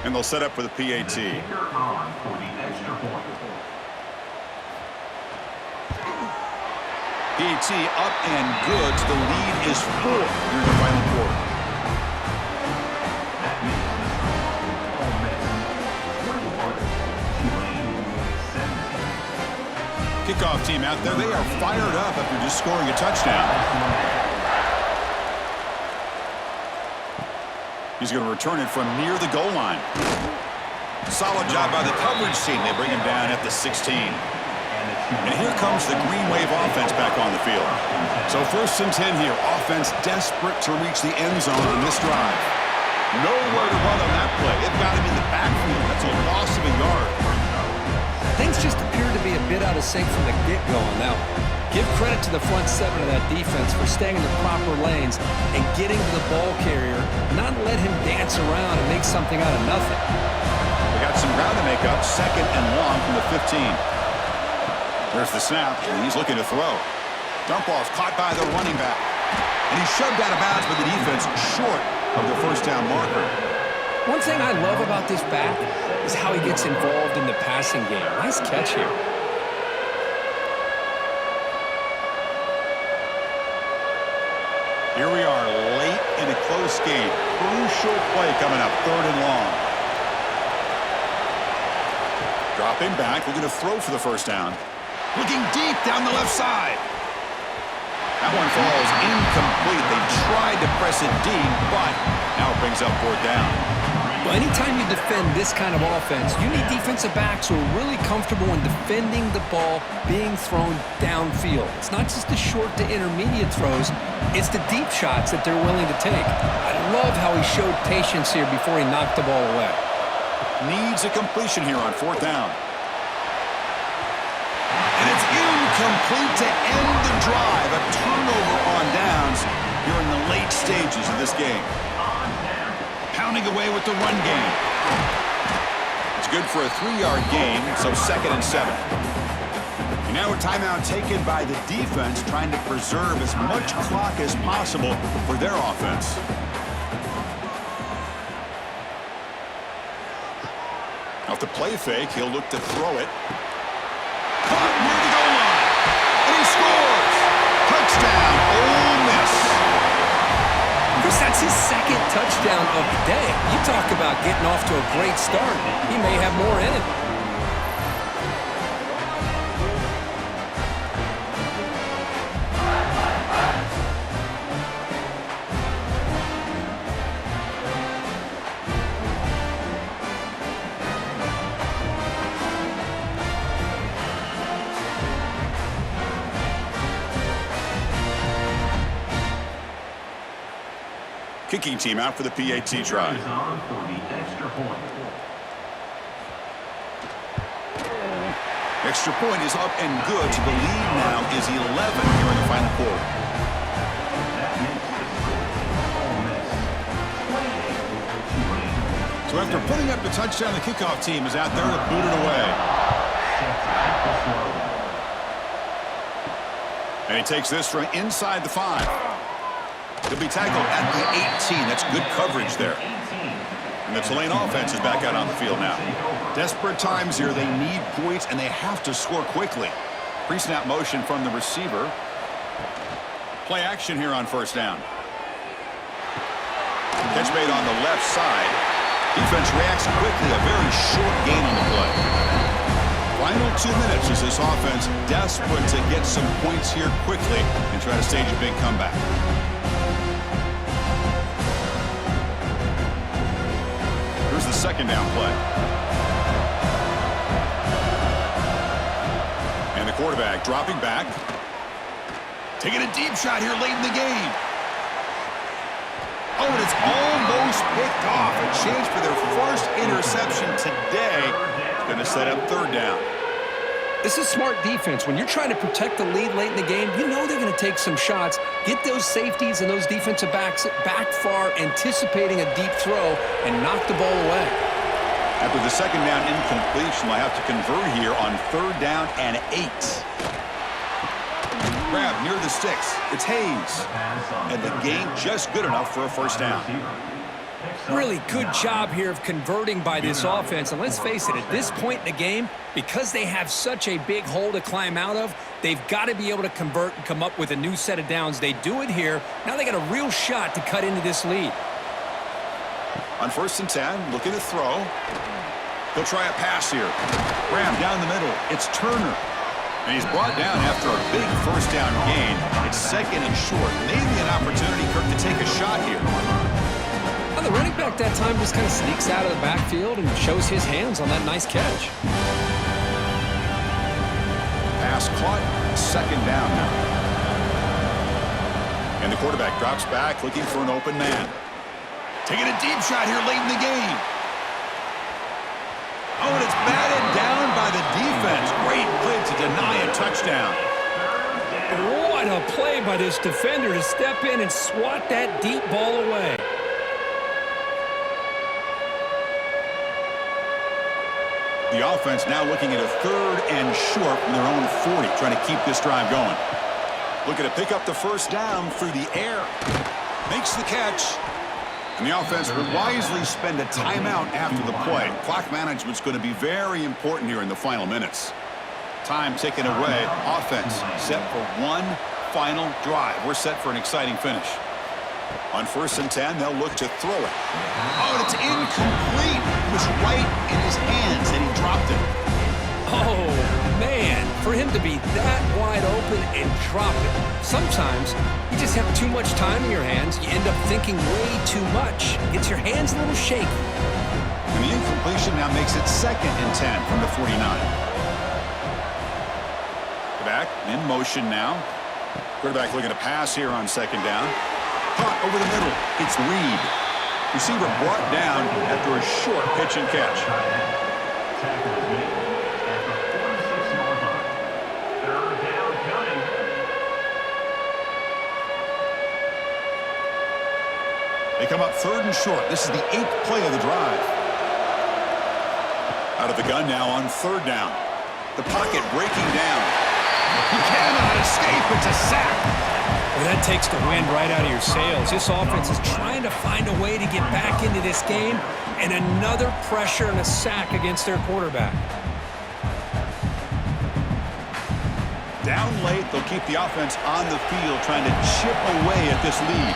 And they'll set up for the PAT. PAT up and good. The lead is 4 here in the final quarter. Kickoff team out there. They are fired up after just scoring a touchdown. He's going to return it from near the goal line. Solid job by the coverage team. They bring him down at the 16. And here comes the Green Wave offense back on the field. So 1st and 10 here. Offense desperate to reach the end zone on this drive. Nowhere to run on that play. They've got him in the backfield. That's a loss of a yard. Things just appear to be a bit out of sync from the get-go. Now, give credit to the front 7 of that defense for staying in the proper lanes and getting to the ball carrier, not let him dance around and make something out of nothing. They got some ground to make up. 2nd and long from the 15. There's the snap, and he's looking to throw. Dump off caught by the running back. And he's shoved out of bounds by the defense short of the first down marker. One thing I love about this back is how he gets involved in the passing game. Nice catch here. Here we are late in a close game. Crucial play coming up, 3rd and long. Dropping back, looking to throw for the first down. Looking deep down the left side. That one falls incomplete. They tried to press it deep, but now it brings up 4th down. Well, anytime you defend this kind of offense, you need defensive backs who are really comfortable in defending the ball being thrown downfield. It's not just the short to intermediate throws, it's the deep shots that they're willing to take. I love how he showed patience here before he knocked the ball away. Needs a completion here on 4th down. And it's incomplete to end the drive. A turnover on downs here in the late stages of this game. Pounding away with the run game. It's good for a 3-yard gain, so 2nd and 7. Now a timeout taken by the defense, trying to preserve as much clock as possible for their offense. Off the play fake, he'll look to throw it. Caught near the goal line. And he scores! Touchdown, Ole Miss. Chris, that's his second touchdown of the day. You talk about getting off to a great start. He may have more in it. Kicking team out for the PAT try. Is on for the extra point. Extra point is up and good. The lead now is 11 here in the final quarter. That makes the score Ole Miss 28-Tulane. So after putting up the touchdown, the kickoff team is out there to boot it away. Sets at the throw. And he takes this from inside the 5. He'll be tackled at the 18. That's good coverage there. And the Tulane offense is back out on the field now. Desperate times here. They need points, and they have to score quickly. Pre-snap motion from the receiver. Play action here on first down. Catch made on the left side. Defense reacts quickly. A very short gain on the play. Final 2 minutes as this offense desperate to get some points here quickly and try to stage a big comeback. Here's the second down play. And the quarterback dropping back. Taking a deep shot here late in the game. Oh, and it's almost picked off. A chance for their first interception today. It's going to set up third down. This is smart defense. When you're trying to protect the lead late in the game, you know they're going to take some shots, get those safeties and those defensive backs back far, anticipating a deep throw, and knock the ball away. After the second down incompletion, they'll have to convert here on third down and 8. Grab near the sticks. It's Hayes. And the gain just good enough for a first down. Really good job here of converting by this offense. And let's face it, at this point in the game, because they have such a big hole to climb out of, they've got to be able to convert and come up with a new set of downs. They do it here. Now they got a real shot to cut into this lead. On first and 10, looking to throw. He'll try a pass here. Graham down the middle. It's Turner. And he's brought down after a big first down gain. It's second and short. Maybe an opportunity, Kirk, to take a shot here. Well, the running back that time just kind of sneaks out of the backfield and shows his hands on that nice catch. Pass caught. Second down now. And the quarterback drops back, looking for an open man. Taking a deep shot here late in the game. Oh, and it's batted down by the defense. Great play to deny a touchdown. What a play by this defender to step in and swat that deep ball away. The offense now looking at a third and short from their own 40, trying to keep this drive going. Looking to pick up the first down through the air. Makes the catch. And the offense will wisely spend a timeout after the play. Clock management's going to be very important here in the final minutes. Time taken away. Offense set for one final drive. We're set for an exciting finish. On first and 10, they'll look to throw it. Oh, and it's incomplete. It was right in his hands, and he dropped it. Oh, man, for him to be that wide open and drop it. Sometimes you just have too much time in your hands. You end up thinking way too much. Gets your hands a little shaky. And the incompletion now makes it second and 10 from the 49. Back in motion now. Quarterback looking to pass here on second down. Caught over the middle. It's Reed. Receiver brought down after a short pitch and catch. Tackle is made at the 46-yard line. Third down counting. They come up third and short. This is the 8th play of the drive. Out of the gun now on third down. The pocket breaking down. He cannot escape. It's a sack. Well, that takes the wind right out of your sails. This offense is trying to find a way to get back into this game, and another pressure and a sack against their quarterback. Down late, they'll keep the offense on the field trying to chip away at this lead.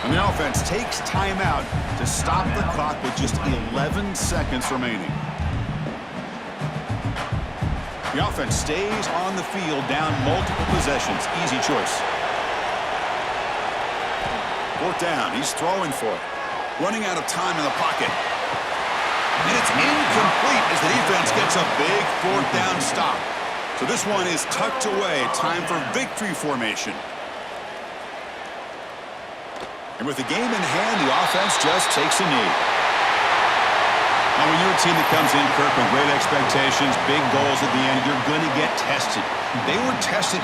And the offense takes timeout to stop the clock with just 11 seconds remaining. The offense stays on the field down multiple possessions. Easy choice. Fourth down. He's throwing for it. Running out of time in the pocket. And it's incomplete as the defense gets a big fourth down stop. So this one is tucked away. Time for victory formation. And with the game in hand, the offense just takes a knee. Now, when you're a team that comes in, Kirk, with great expectations, big goals at the end, you're going to get tested. They were tested